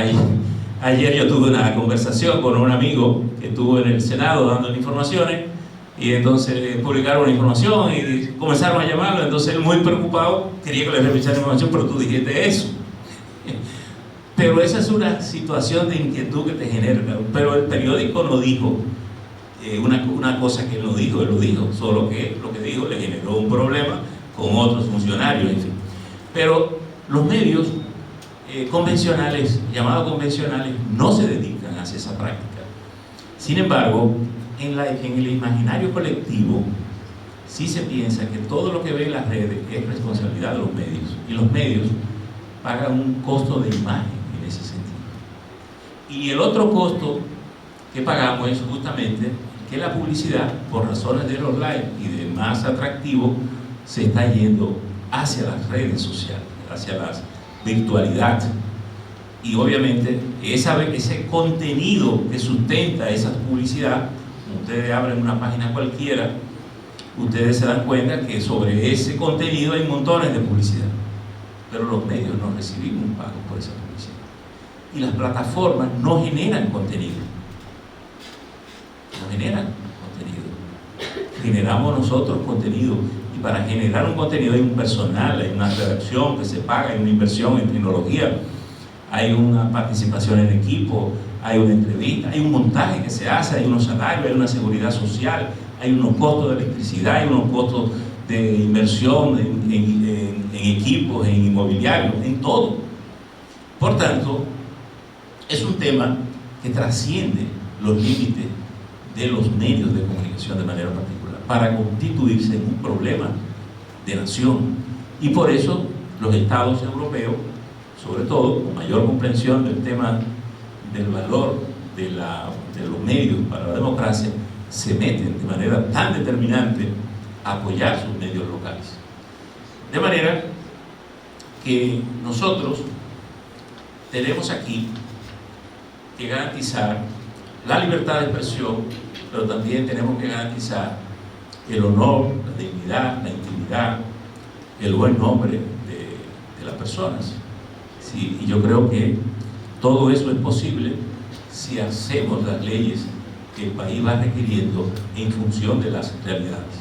ayer yo tuve una conversación con un amigo que estuvo en el Senado dando informaciones, y entonces publicaron una información y comenzaron a llamarlo. Entonces él, muy preocupado, quería que le revisaran la información, pero tú dijiste eso. Pero esa es una situación de inquietud que te genera. Pero el periódico no dijo una cosa que él no dijo, él lo dijo, solo que lo que dijo le generó un problema con otros funcionarios, en fin. Pero los medios convencionales, llamados convencionales, no se dedican a hacer esa práctica. Sin embargo, en el imaginario colectivo sí se piensa que todo lo que ve en las redes es responsabilidad de los medios, y los medios pagan un costo de imagen en ese sentido. Y el otro costo que pagamos es justamente que la publicidad, por razones del online y de más atractivo, se está yendo hacia las redes sociales, hacia la virtualidad. Y obviamente ese contenido que sustenta esa publicidad, ustedes abren una página cualquiera, ustedes se dan cuenta que sobre ese contenido hay montones de publicidad, pero los medios no recibimos un pago por esa publicidad, y las plataformas no generan contenido, generamos nosotros contenido, y para generar un contenido hay un personal, hay una redacción que se paga, hay una inversión en tecnología, hay una participación en equipo, hay una entrevista, hay un montaje que se hace, hay unos salarios, hay una seguridad social, hay unos costos de electricidad, hay unos costos de inversión en equipos, en inmobiliario, en todo. Por tanto, es un tema que trasciende los límites de los medios de comunicación de manera particular, para constituirse en un problema de nación. Y por eso los estados europeos, sobre todo, con mayor comprensión del tema del valor de los medios para la democracia, se meten de manera tan determinante a apoyar sus medios locales. De manera que nosotros tenemos aquí que garantizar la libertad de expresión, pero también tenemos que garantizar el honor, la dignidad, la intimidad, el buen nombre de las personas. Sí, y yo creo que todo eso es posible si hacemos las leyes que el país va requiriendo en función de las realidades.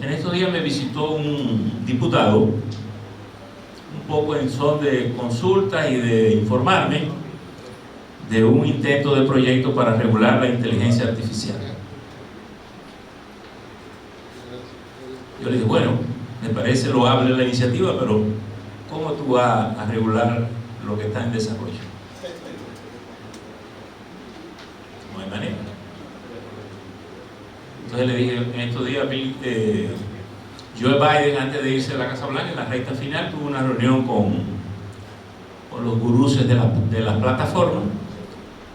En estos días me visitó un diputado, un poco en son de consulta y de informarme de un intento de proyecto para regular la inteligencia artificial. Yo le dije, bueno, me parece loable la iniciativa, pero ¿cómo tú vas a regular lo que está en desarrollo? No hay manera. Entonces le dije, en estos días, Joe Biden, antes de irse a la Casa Blanca, en la recta final, tuvo una reunión con los gurús de las plataformas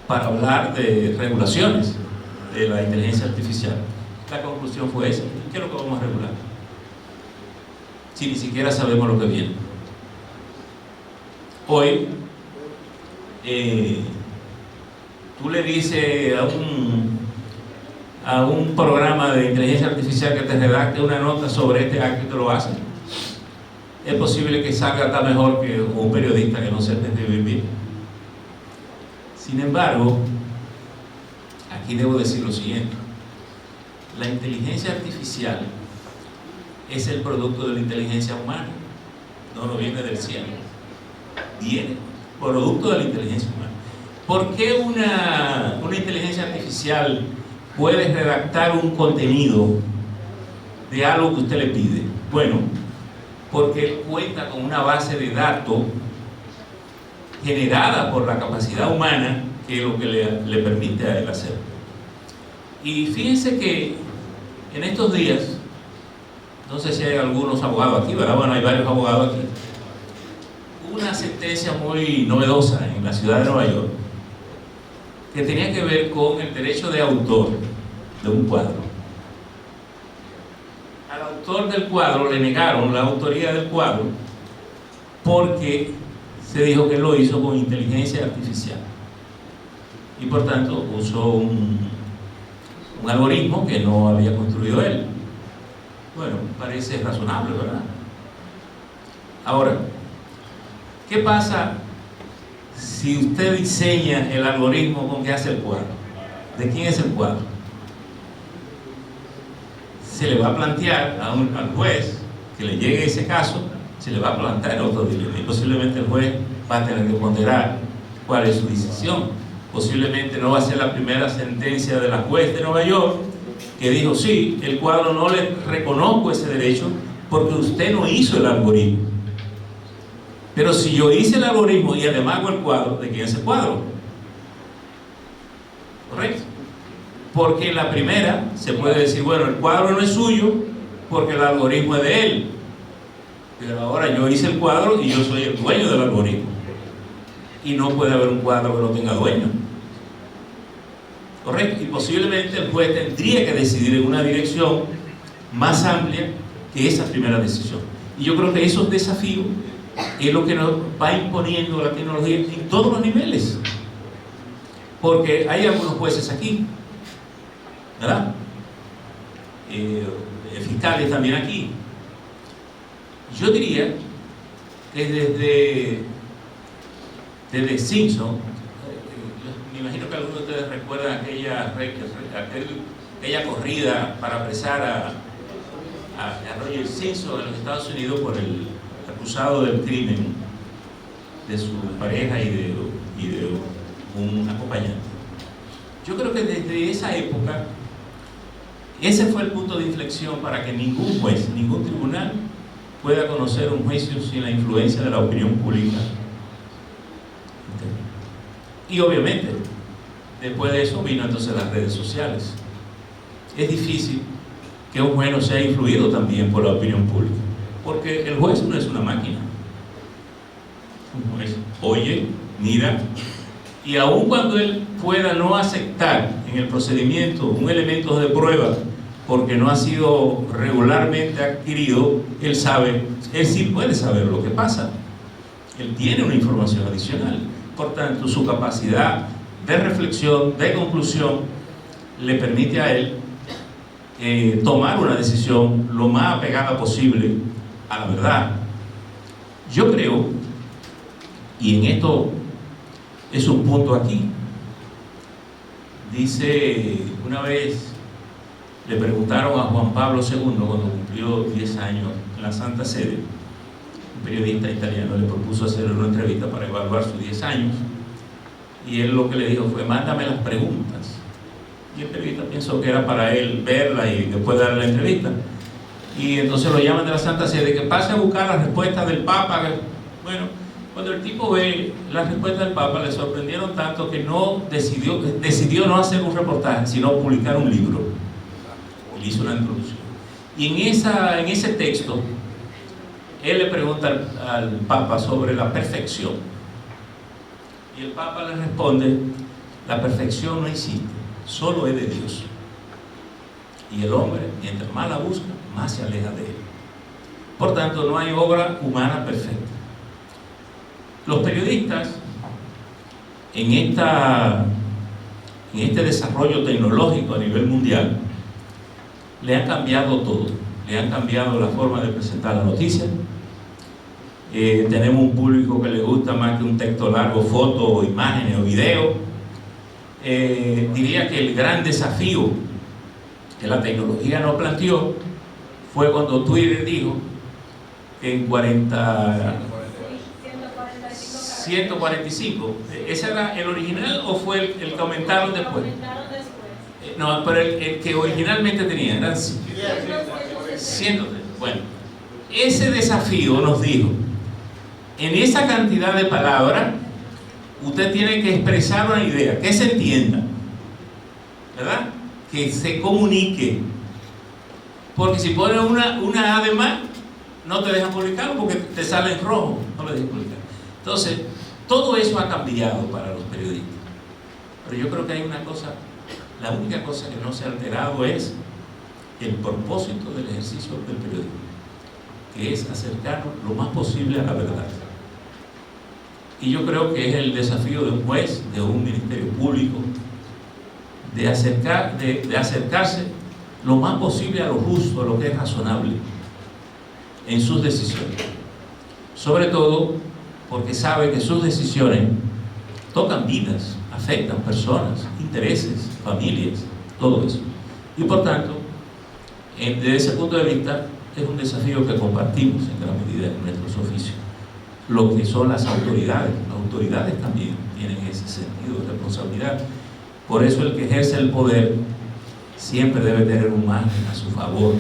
para hablar de regulaciones de la inteligencia artificial. La conclusión fue esa: ¿qué es lo que vamos a regular? Si ni siquiera sabemos lo que viene. Hoy, tú le dices a un programa de inteligencia artificial que te redacte una nota sobre este acto y te lo hace. Es posible que salga hasta mejor que un periodista que no sepa escribir bien. Sin embargo, aquí debo decir lo siguiente: la inteligencia artificial es el producto de la inteligencia humana, no viene del cielo, viene producto de la inteligencia humana. ¿Por qué una inteligencia artificial puede redactar un contenido de algo que usted le pide? Bueno, porque él cuenta con una base de datos generada por la capacidad humana, que es lo que le permite a él hacer. Y fíjense que en estos días, no sé si hay algunos abogados aquí, ¿verdad? Bueno, hay varios abogados aquí. Hubo una sentencia muy novedosa en la ciudad de Nueva York que tenía que ver con el derecho de autor de un cuadro. Al autor del cuadro le negaron la autoría del cuadro porque se dijo que lo hizo con inteligencia artificial y por tanto usó un algoritmo que no había construido él. Bueno, parece razonable, ¿verdad? Ahora, ¿qué pasa si usted diseña el algoritmo con que hace el cuadro? ¿De quién es el cuadro? Se le va a plantear al juez que le llegue ese caso, se le va a plantear otro dilema, y posiblemente el juez va a tener que ponderar cuál es su decisión. Posiblemente no va a ser la primera sentencia de la juez de Nueva York que dijo: sí, el cuadro no le reconozco ese derecho porque usted no hizo el algoritmo. Pero si yo hice el algoritmo y además hago el cuadro, ¿de quién es el cuadro? ¿Correcto? Porque en la primera se puede decir, bueno, el cuadro no es suyo porque el algoritmo es de él. Pero ahora yo hice el cuadro y yo soy el dueño del algoritmo. Y no puede haber un cuadro que no tenga dueño. ¿Correcto? Y posiblemente el juez tendría que decidir en una dirección más amplia que esa primera decisión. Y yo creo que esos desafíos es lo que nos va imponiendo la tecnología en todos los niveles. Porque hay algunos jueces aquí, ¿verdad? Fiscales también aquí. Yo diría que desde Simpson, me imagino que algunos de ustedes recuerdan aquella corrida para apresar a Roger Simpson en los Estados Unidos por el acusado del crimen de su pareja y de un acompañante. Yo creo que desde esa época ese fue el punto de inflexión para que ningún juez, ningún tribunal pueda conocer un juicio sin la influencia de la opinión pública. Y obviamente después de eso vino entonces las redes sociales. Es difícil que un juez no sea influido también por la opinión pública, porque el juez no es una máquina. Un juez oye, mira, y aun cuando él pueda no aceptar en el procedimiento un elemento de prueba porque no ha sido regularmente adquirido, él sí puede saber lo que pasa. Él tiene una información adicional. Por tanto, su capacidad de reflexión, de conclusión, le permite a él tomar una decisión lo más apegada posible a la verdad. Yo creo, y en esto es un punto aquí, dice, una vez le preguntaron a Juan Pablo II cuando cumplió 10 años en la Santa Sede, un periodista italiano le propuso hacer una entrevista para evaluar sus 10 años, y él lo que le dijo fue: mándame las preguntas. Y el periodista pensó que era para él verla y después darle la entrevista, y entonces lo llaman de la Santa Sede, que pase a buscar las respuestas del Papa. Bueno, cuando el tipo ve las respuestas del Papa, le sorprendieron tanto que decidió no hacer un reportaje, sino publicar un libro. Él hizo una introducción, y en ese texto él le pregunta al Papa sobre la perfección, y el Papa le responde: la perfección no existe, solo es de Dios, y el hombre, mientras más la busca, más se aleja de él. Por tanto, no hay obra humana perfecta. Los periodistas en este desarrollo tecnológico a nivel mundial le han cambiado todo. Le han cambiado la forma de presentar la noticia. Tenemos un público que le gusta más que un texto largo, foto o imágenes o video. Diría que el gran desafío que la tecnología nos planteó fue cuando Twitter dijo que en 145, ¿ese era el original o fue el que comentaron después? No, pero el que originalmente tenía eran 100. Bueno, ese desafío nos dijo: en esa cantidad de palabras usted tiene que expresar una idea, que se entienda, ¿verdad? Que se comunique, porque si pones una A de más, no te dejan publicarlo porque te sale en rojo, no lo dejan publicar. Entonces, todo eso ha cambiado para los periodistas, pero yo creo que hay una cosa, la única cosa que no se ha alterado es el propósito del ejercicio del periodismo, que es acercarnos lo más posible a la verdad. Y yo creo que es el desafío de un juez, de un ministerio público, de acercarse lo más posible a lo justo, a lo que es razonable en sus decisiones. Sobre todo porque sabe que sus decisiones tocan vidas, afectan personas, intereses, familias, todo eso. Y por tanto, desde ese punto de vista, es un desafío que compartimos en gran medida en nuestros oficios. Lo que son las autoridades también tienen ese sentido de responsabilidad. Por eso el que ejerce el poder siempre debe tener un margen a su favor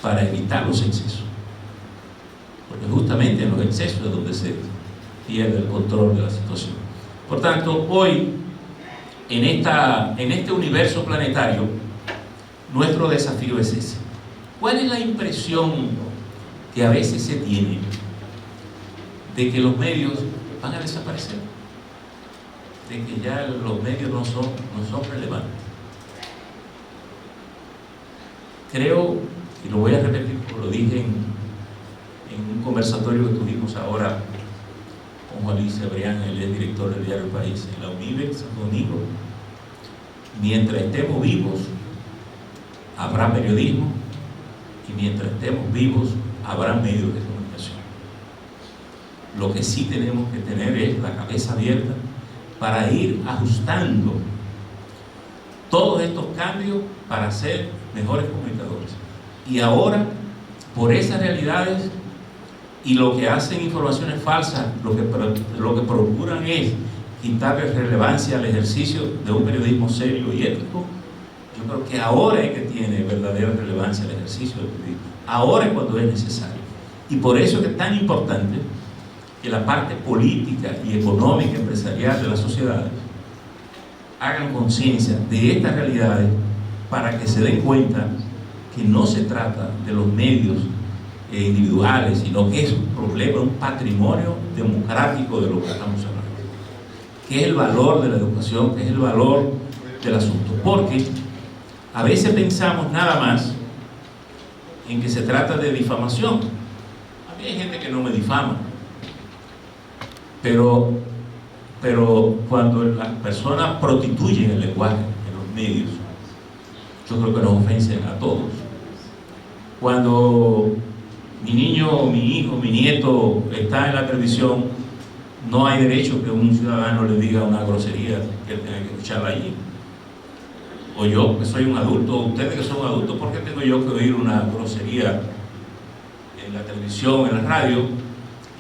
para evitar los excesos, porque justamente en los excesos es donde se pierde el control de la situación. Por tanto, hoy en este universo planetario, nuestro desafío es ese. ¿Cuál es la impresión que a veces se tiene de que los medios van a desaparecer? De que ya los medios no son relevantes. Creo, y lo voy a repetir como lo dije en un conversatorio que tuvimos ahora con Juan Luis Cebrián, él es director del diario El País, en la UNIBE, Santo Domingo: mientras estemos vivos, habrá periodismo, y mientras estemos vivos, habrá medios de comunicación. Lo que sí tenemos que tener es la cabeza abierta para ir ajustando todos estos cambios para ser mejores comunicadores. Y ahora, por esas realidades y lo que hacen informaciones falsas, lo que procuran es quitarle relevancia al ejercicio de un periodismo serio y ético. Yo creo que ahora es que tiene verdadera relevancia el ejercicio del periodismo. Ahora es cuando es necesario. Y por eso es que es tan importante que la parte política y económica, empresarial de las sociedades hagan conciencia de estas realidades para que se den cuenta que no se trata de los medios individuales, sino que es un problema, un patrimonio democrático de lo que estamos hablando, que es el valor de la educación, que es el valor del asunto. Porque a veces pensamos nada más en que se trata de difamación. A mí hay gente que no me difama, pero cuando las personas prostituyen el lenguaje en los medios, yo creo que nos ofenden a todos. Cuando mi niño, mi hijo, mi nieto está en la televisión, no hay derecho que un ciudadano le diga una grosería que él tenga que escucharla allí. O yo, que soy un adulto, o ustedes que son adultos, ¿por qué tengo yo que oír una grosería en la televisión, en la radio?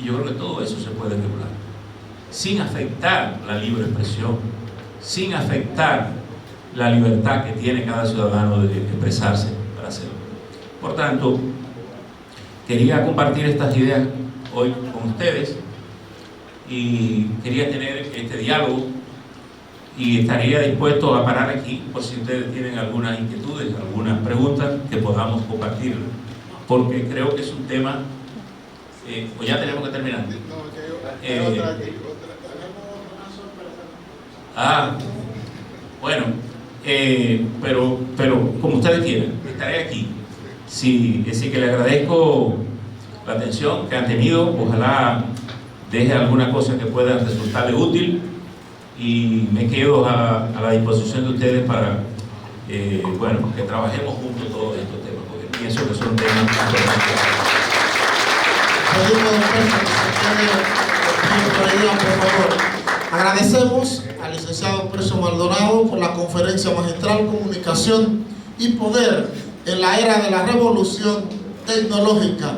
Y yo creo que todo eso se puede regular, sin afectar la libre expresión, sin afectar la libertad que tiene cada ciudadano de expresarse para hacerlo. Por tanto, quería compartir estas ideas hoy con ustedes y quería tener este diálogo, y estaría dispuesto a parar aquí por si ustedes tienen algunas inquietudes, algunas preguntas que podamos compartir, porque creo que es un tema, pues ya tenemos que terminar. Bueno, pero como ustedes quieran, estaré aquí. Sí, es decir, que le agradezco la atención que han tenido. Ojalá deje alguna cosa que pueda resultarle útil, y me quedo a la disposición de ustedes para que trabajemos juntos todos estos temas, porque pienso que son temas importantes. Por favor. Agradecemos al licenciado Precio Maldonado por la conferencia magistral Comunicación y Poder en la era de la revolución tecnológica.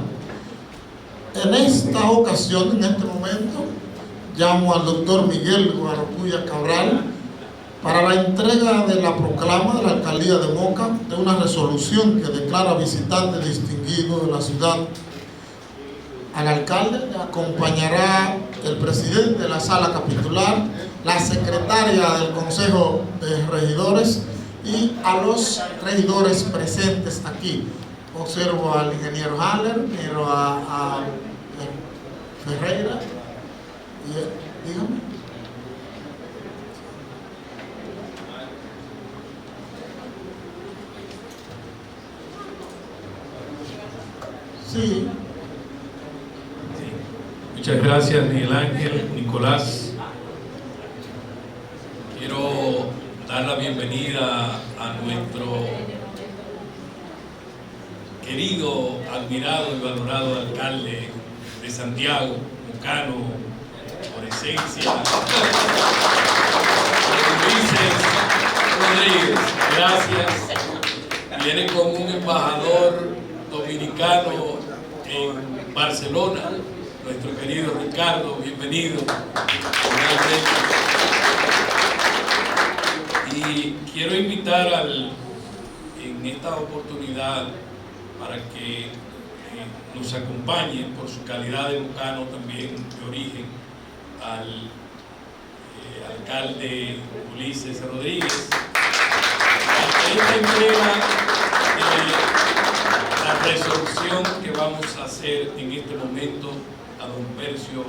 En esta ocasión, en este momento, llamo al doctor Miguel Guarapuya Cabral para la entrega de la proclama de la Alcaldía de Moca de una resolución que declara visitante distinguido de la ciudad. Al alcalde le acompañará el presidente de la sala capitular, la secretaria del Consejo de Regidores y a los regidores presentes aquí. Observo al ingeniero Haller, miro a Ferreira. Dígame. Sí. Muchas gracias, Miguel Ángel, Nicolás. Quiero dar la bienvenida a nuestro querido, admirado y valorado alcalde de Santiago, mocano, por esencia, Ulises Rodríguez. Gracias. Viene como un embajador dominicano en Barcelona, nuestro querido Ricardo, bienvenido. Y quiero invitar en esta oportunidad para que nos acompañe por su calidad de mocano también de origen al alcalde Ulises Rodríguez, esta entrega de la resolución que vamos a hacer en este momento a don Percio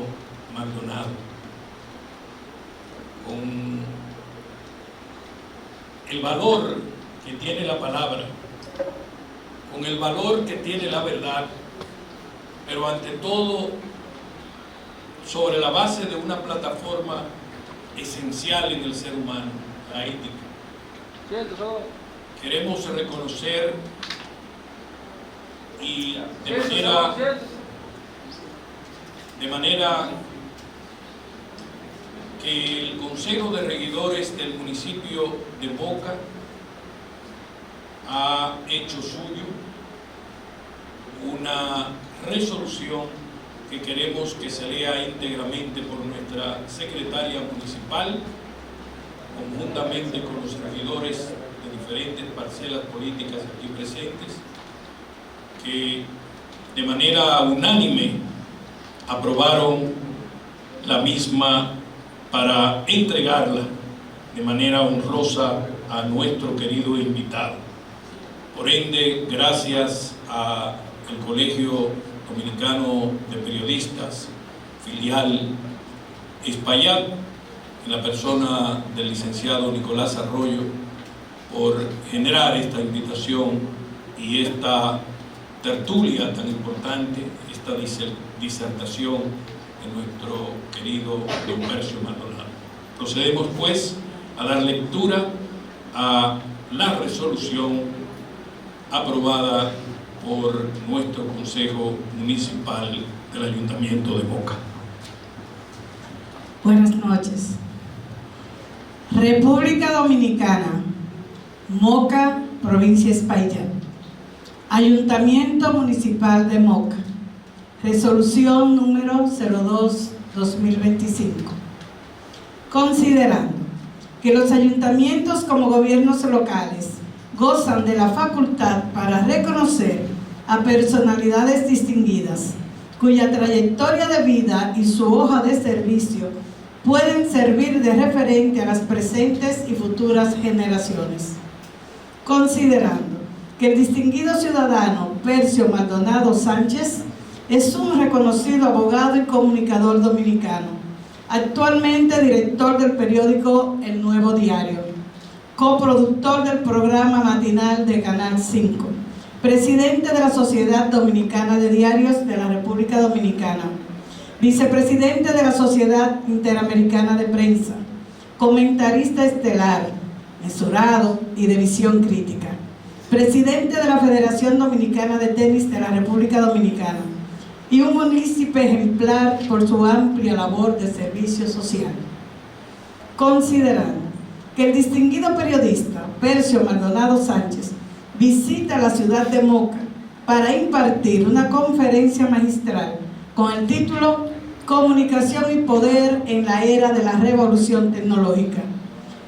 Maldonado, con el valor que tiene la palabra, con el valor que tiene la verdad, pero ante todo sobre la base de una plataforma esencial en el ser humano, la ética. Queremos reconocer y de manera que el Consejo de Regidores del municipio de Moca ha hecho suyo una resolución que queremos que se lea íntegramente por nuestra secretaria municipal, conjuntamente con los regidores de diferentes parcelas políticas aquí presentes, que de manera unánime aprobaron la misma para entregarla de manera honrosa a nuestro querido invitado. Por ende, gracias al Colegio Dominicano de Periodistas, filial Espaillat, en la persona del licenciado Nicolás Arroyo, por generar esta invitación y esta tertulia tan importante, esta disertación de nuestro querido don Percio Maldonado. Procedemos pues a dar lectura a la resolución aprobada por nuestro Consejo Municipal del Ayuntamiento de Moca. Buenas noches. República Dominicana, Moca, provincia Espaillat. Ayuntamiento Municipal de Moca. Resolución número 02-2025. Considerando que los ayuntamientos como gobiernos locales gozan de la facultad para reconocer a personalidades distinguidas cuya trayectoria de vida y su hoja de servicio pueden servir de referente a las presentes y futuras generaciones. Considerando que el distinguido ciudadano Percio Maldonado Sánchez es un reconocido abogado y comunicador dominicano, actualmente director del periódico El Nuevo Diario, coproductor del programa matinal de Canal 5, presidente de la Sociedad Dominicana de Diarios de la República Dominicana, vicepresidente de la Sociedad Interamericana de Prensa, comentarista estelar, mesurado y de visión crítica, presidente de la Federación Dominicana de Tenis de la República Dominicana y un munícipe ejemplar por su amplia labor de servicio social. Considerando que el distinguido periodista Percio Maldonado Sánchez visita la ciudad de Moca para impartir una conferencia magistral con el título Comunicación y Poder en la Era de la Revolución Tecnológica,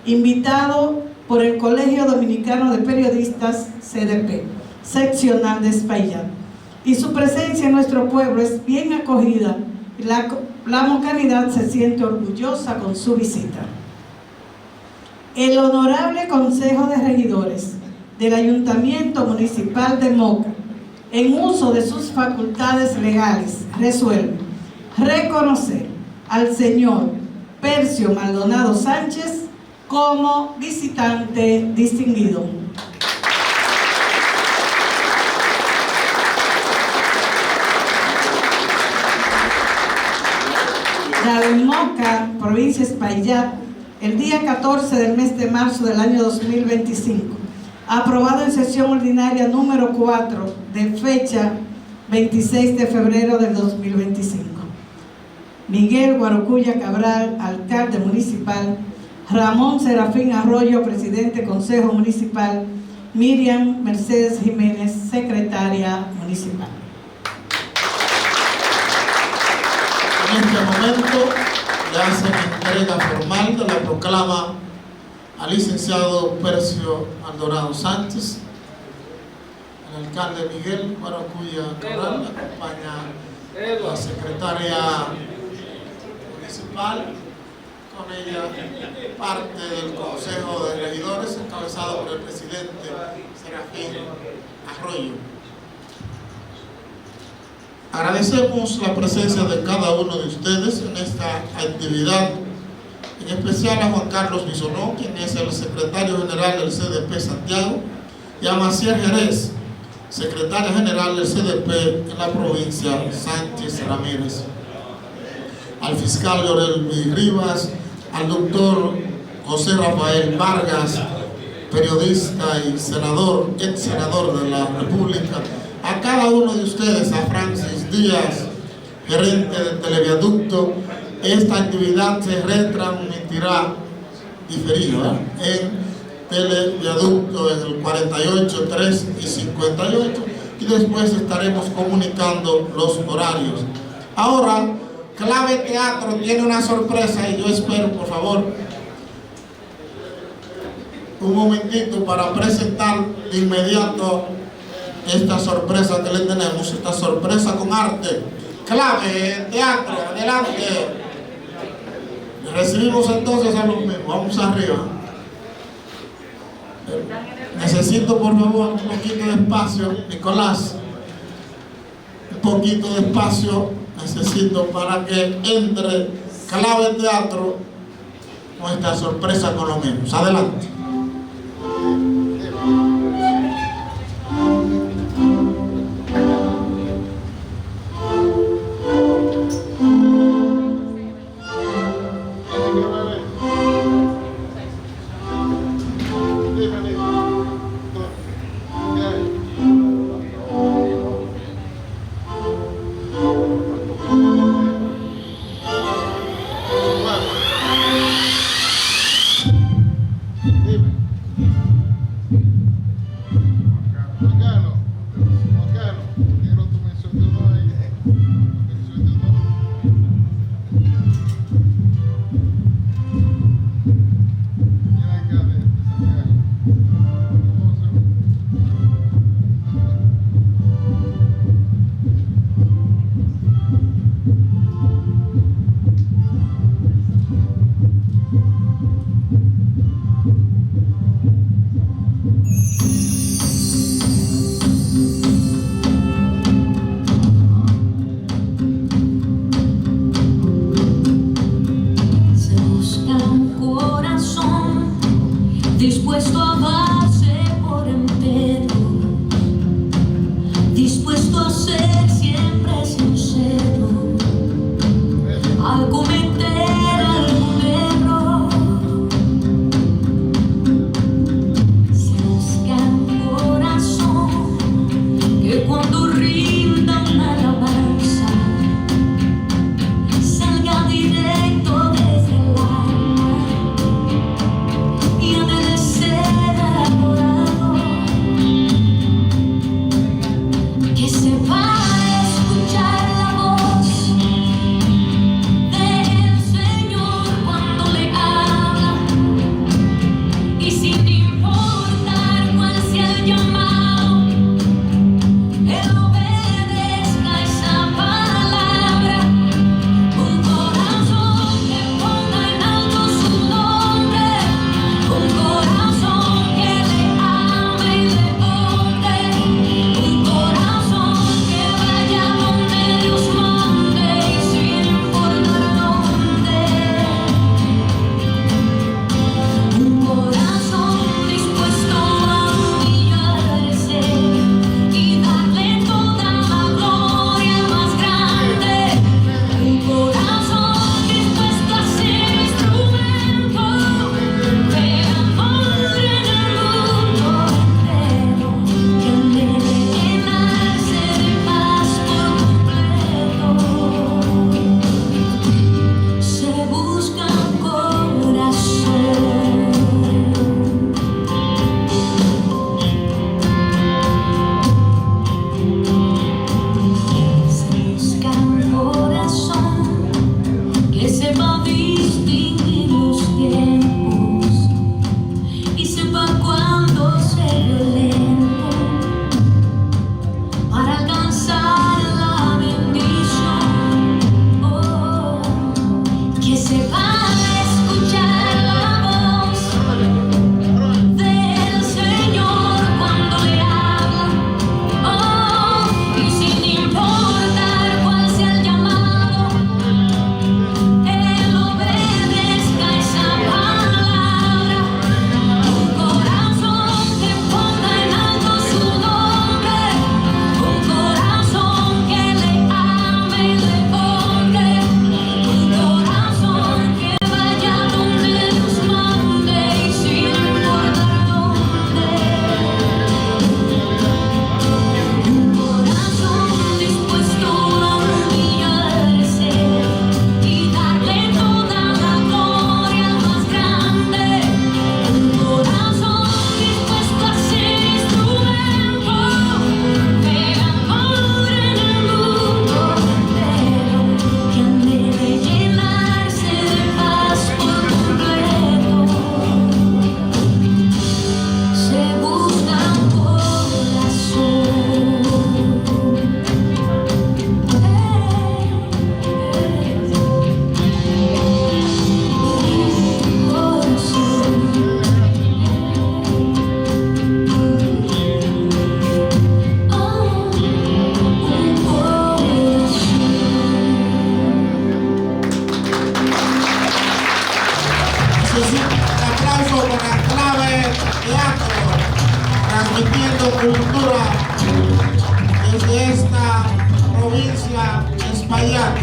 invitado por el Colegio Dominicano de Periodistas, CDP, seccional de Espaillat, y su presencia en nuestro pueblo es bien acogida y la mocanidad se siente orgullosa con su visita. El Honorable Consejo de Regidores del Ayuntamiento Municipal de Moca, en uso de sus facultades legales, resuelve reconocer al señor Percio Maldonado Sánchez como visitante distinguido. Dado en Moca, provincia Espaillat, el día 14 del mes de marzo del año 2025, aprobado en sesión ordinaria número 4 de fecha 26 de febrero del 2025. Miguel Guarocuya Cabral, alcalde municipal. Ramón Serafín Arroyo, presidente Consejo Municipal. Miriam Mercedes Jiménez, secretaria municipal. En este momento le hacen entrega formal de la proclama al licenciado Percio Maldonado Sánchez. El alcalde Miguel Guarocuya Cabral, le acompaña la secretaria municipal con ella parte del Consejo de Regidores encabezado por el presidente Serafín Arroyo. Agradecemos la presencia de cada uno de ustedes en esta actividad, en especial a Juan Carlos Bisonó, quien es el secretario general del CDP Santiago, y a Maciel Jerez, secretaria general del CDP en la provincia Sánchez Ramírez, al fiscal Llorelvi Rivas, al doctor José Rafael Vargas, periodista y senador, ex senador de la República, a cada uno de ustedes, a Francis Díaz, gerente del Televiaducto. Esta actividad se retransmitirá diferida en Televiaducto en el 48, 3 y 58, y después estaremos comunicando los horarios. Ahora, Clave Teatro tiene una sorpresa y yo espero, por favor, un momentito para presentar de inmediato esta sorpresa que le tenemos, esta sorpresa con arte. Clave Teatro, adelante. Recibimos entonces a los mismos, vamos arriba. Necesito por favor un poquito de espacio, Nicolás, un poquito de espacio necesito para que entre Clave Teatro con esta sorpresa con los mismos. Adelante. Dispuesto a darse por entero, dispuesto a ser siempre sincero, al cometer algún error. Se busca un corazón que cuando rinda una alabanza salga directo desde el alma y en el ser enamorado, que se va a escuchar la voz del Señor cuando le habla, y sin importar cuál sea el llamado, Él obedezca esa palabra. Un corazón que ponga en alto su nombre, un corazón que le ame y le honre, un corazón que vaya donde Dios mande y sin importar dónde. Un corazón dispuesto a humillarse y darle toda la gloria más grande. Un corazón dispuesto a ser instrumento de amor en el mundo entero, que anhele llenarse de paz por completo. Se busca un corazón. Se busca un corazón que sepa distinguir los tiempos y sepa cuándo ser violento para alcanzar la bendición. Oh, que sepa escuchar transmitiendo cultura desde esta provincia de Espaillat.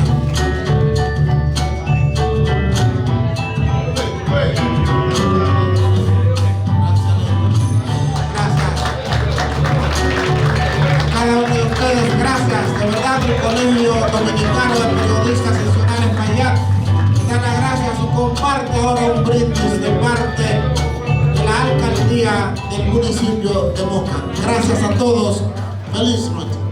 Gracias, de verdad, el Colegio Dominicano de Periodistas Seccional Espaillat da las gracias y comparte ahora un brindis de parte de la alcaldía del municipio de Moca. Gracias a todos, feliz noche.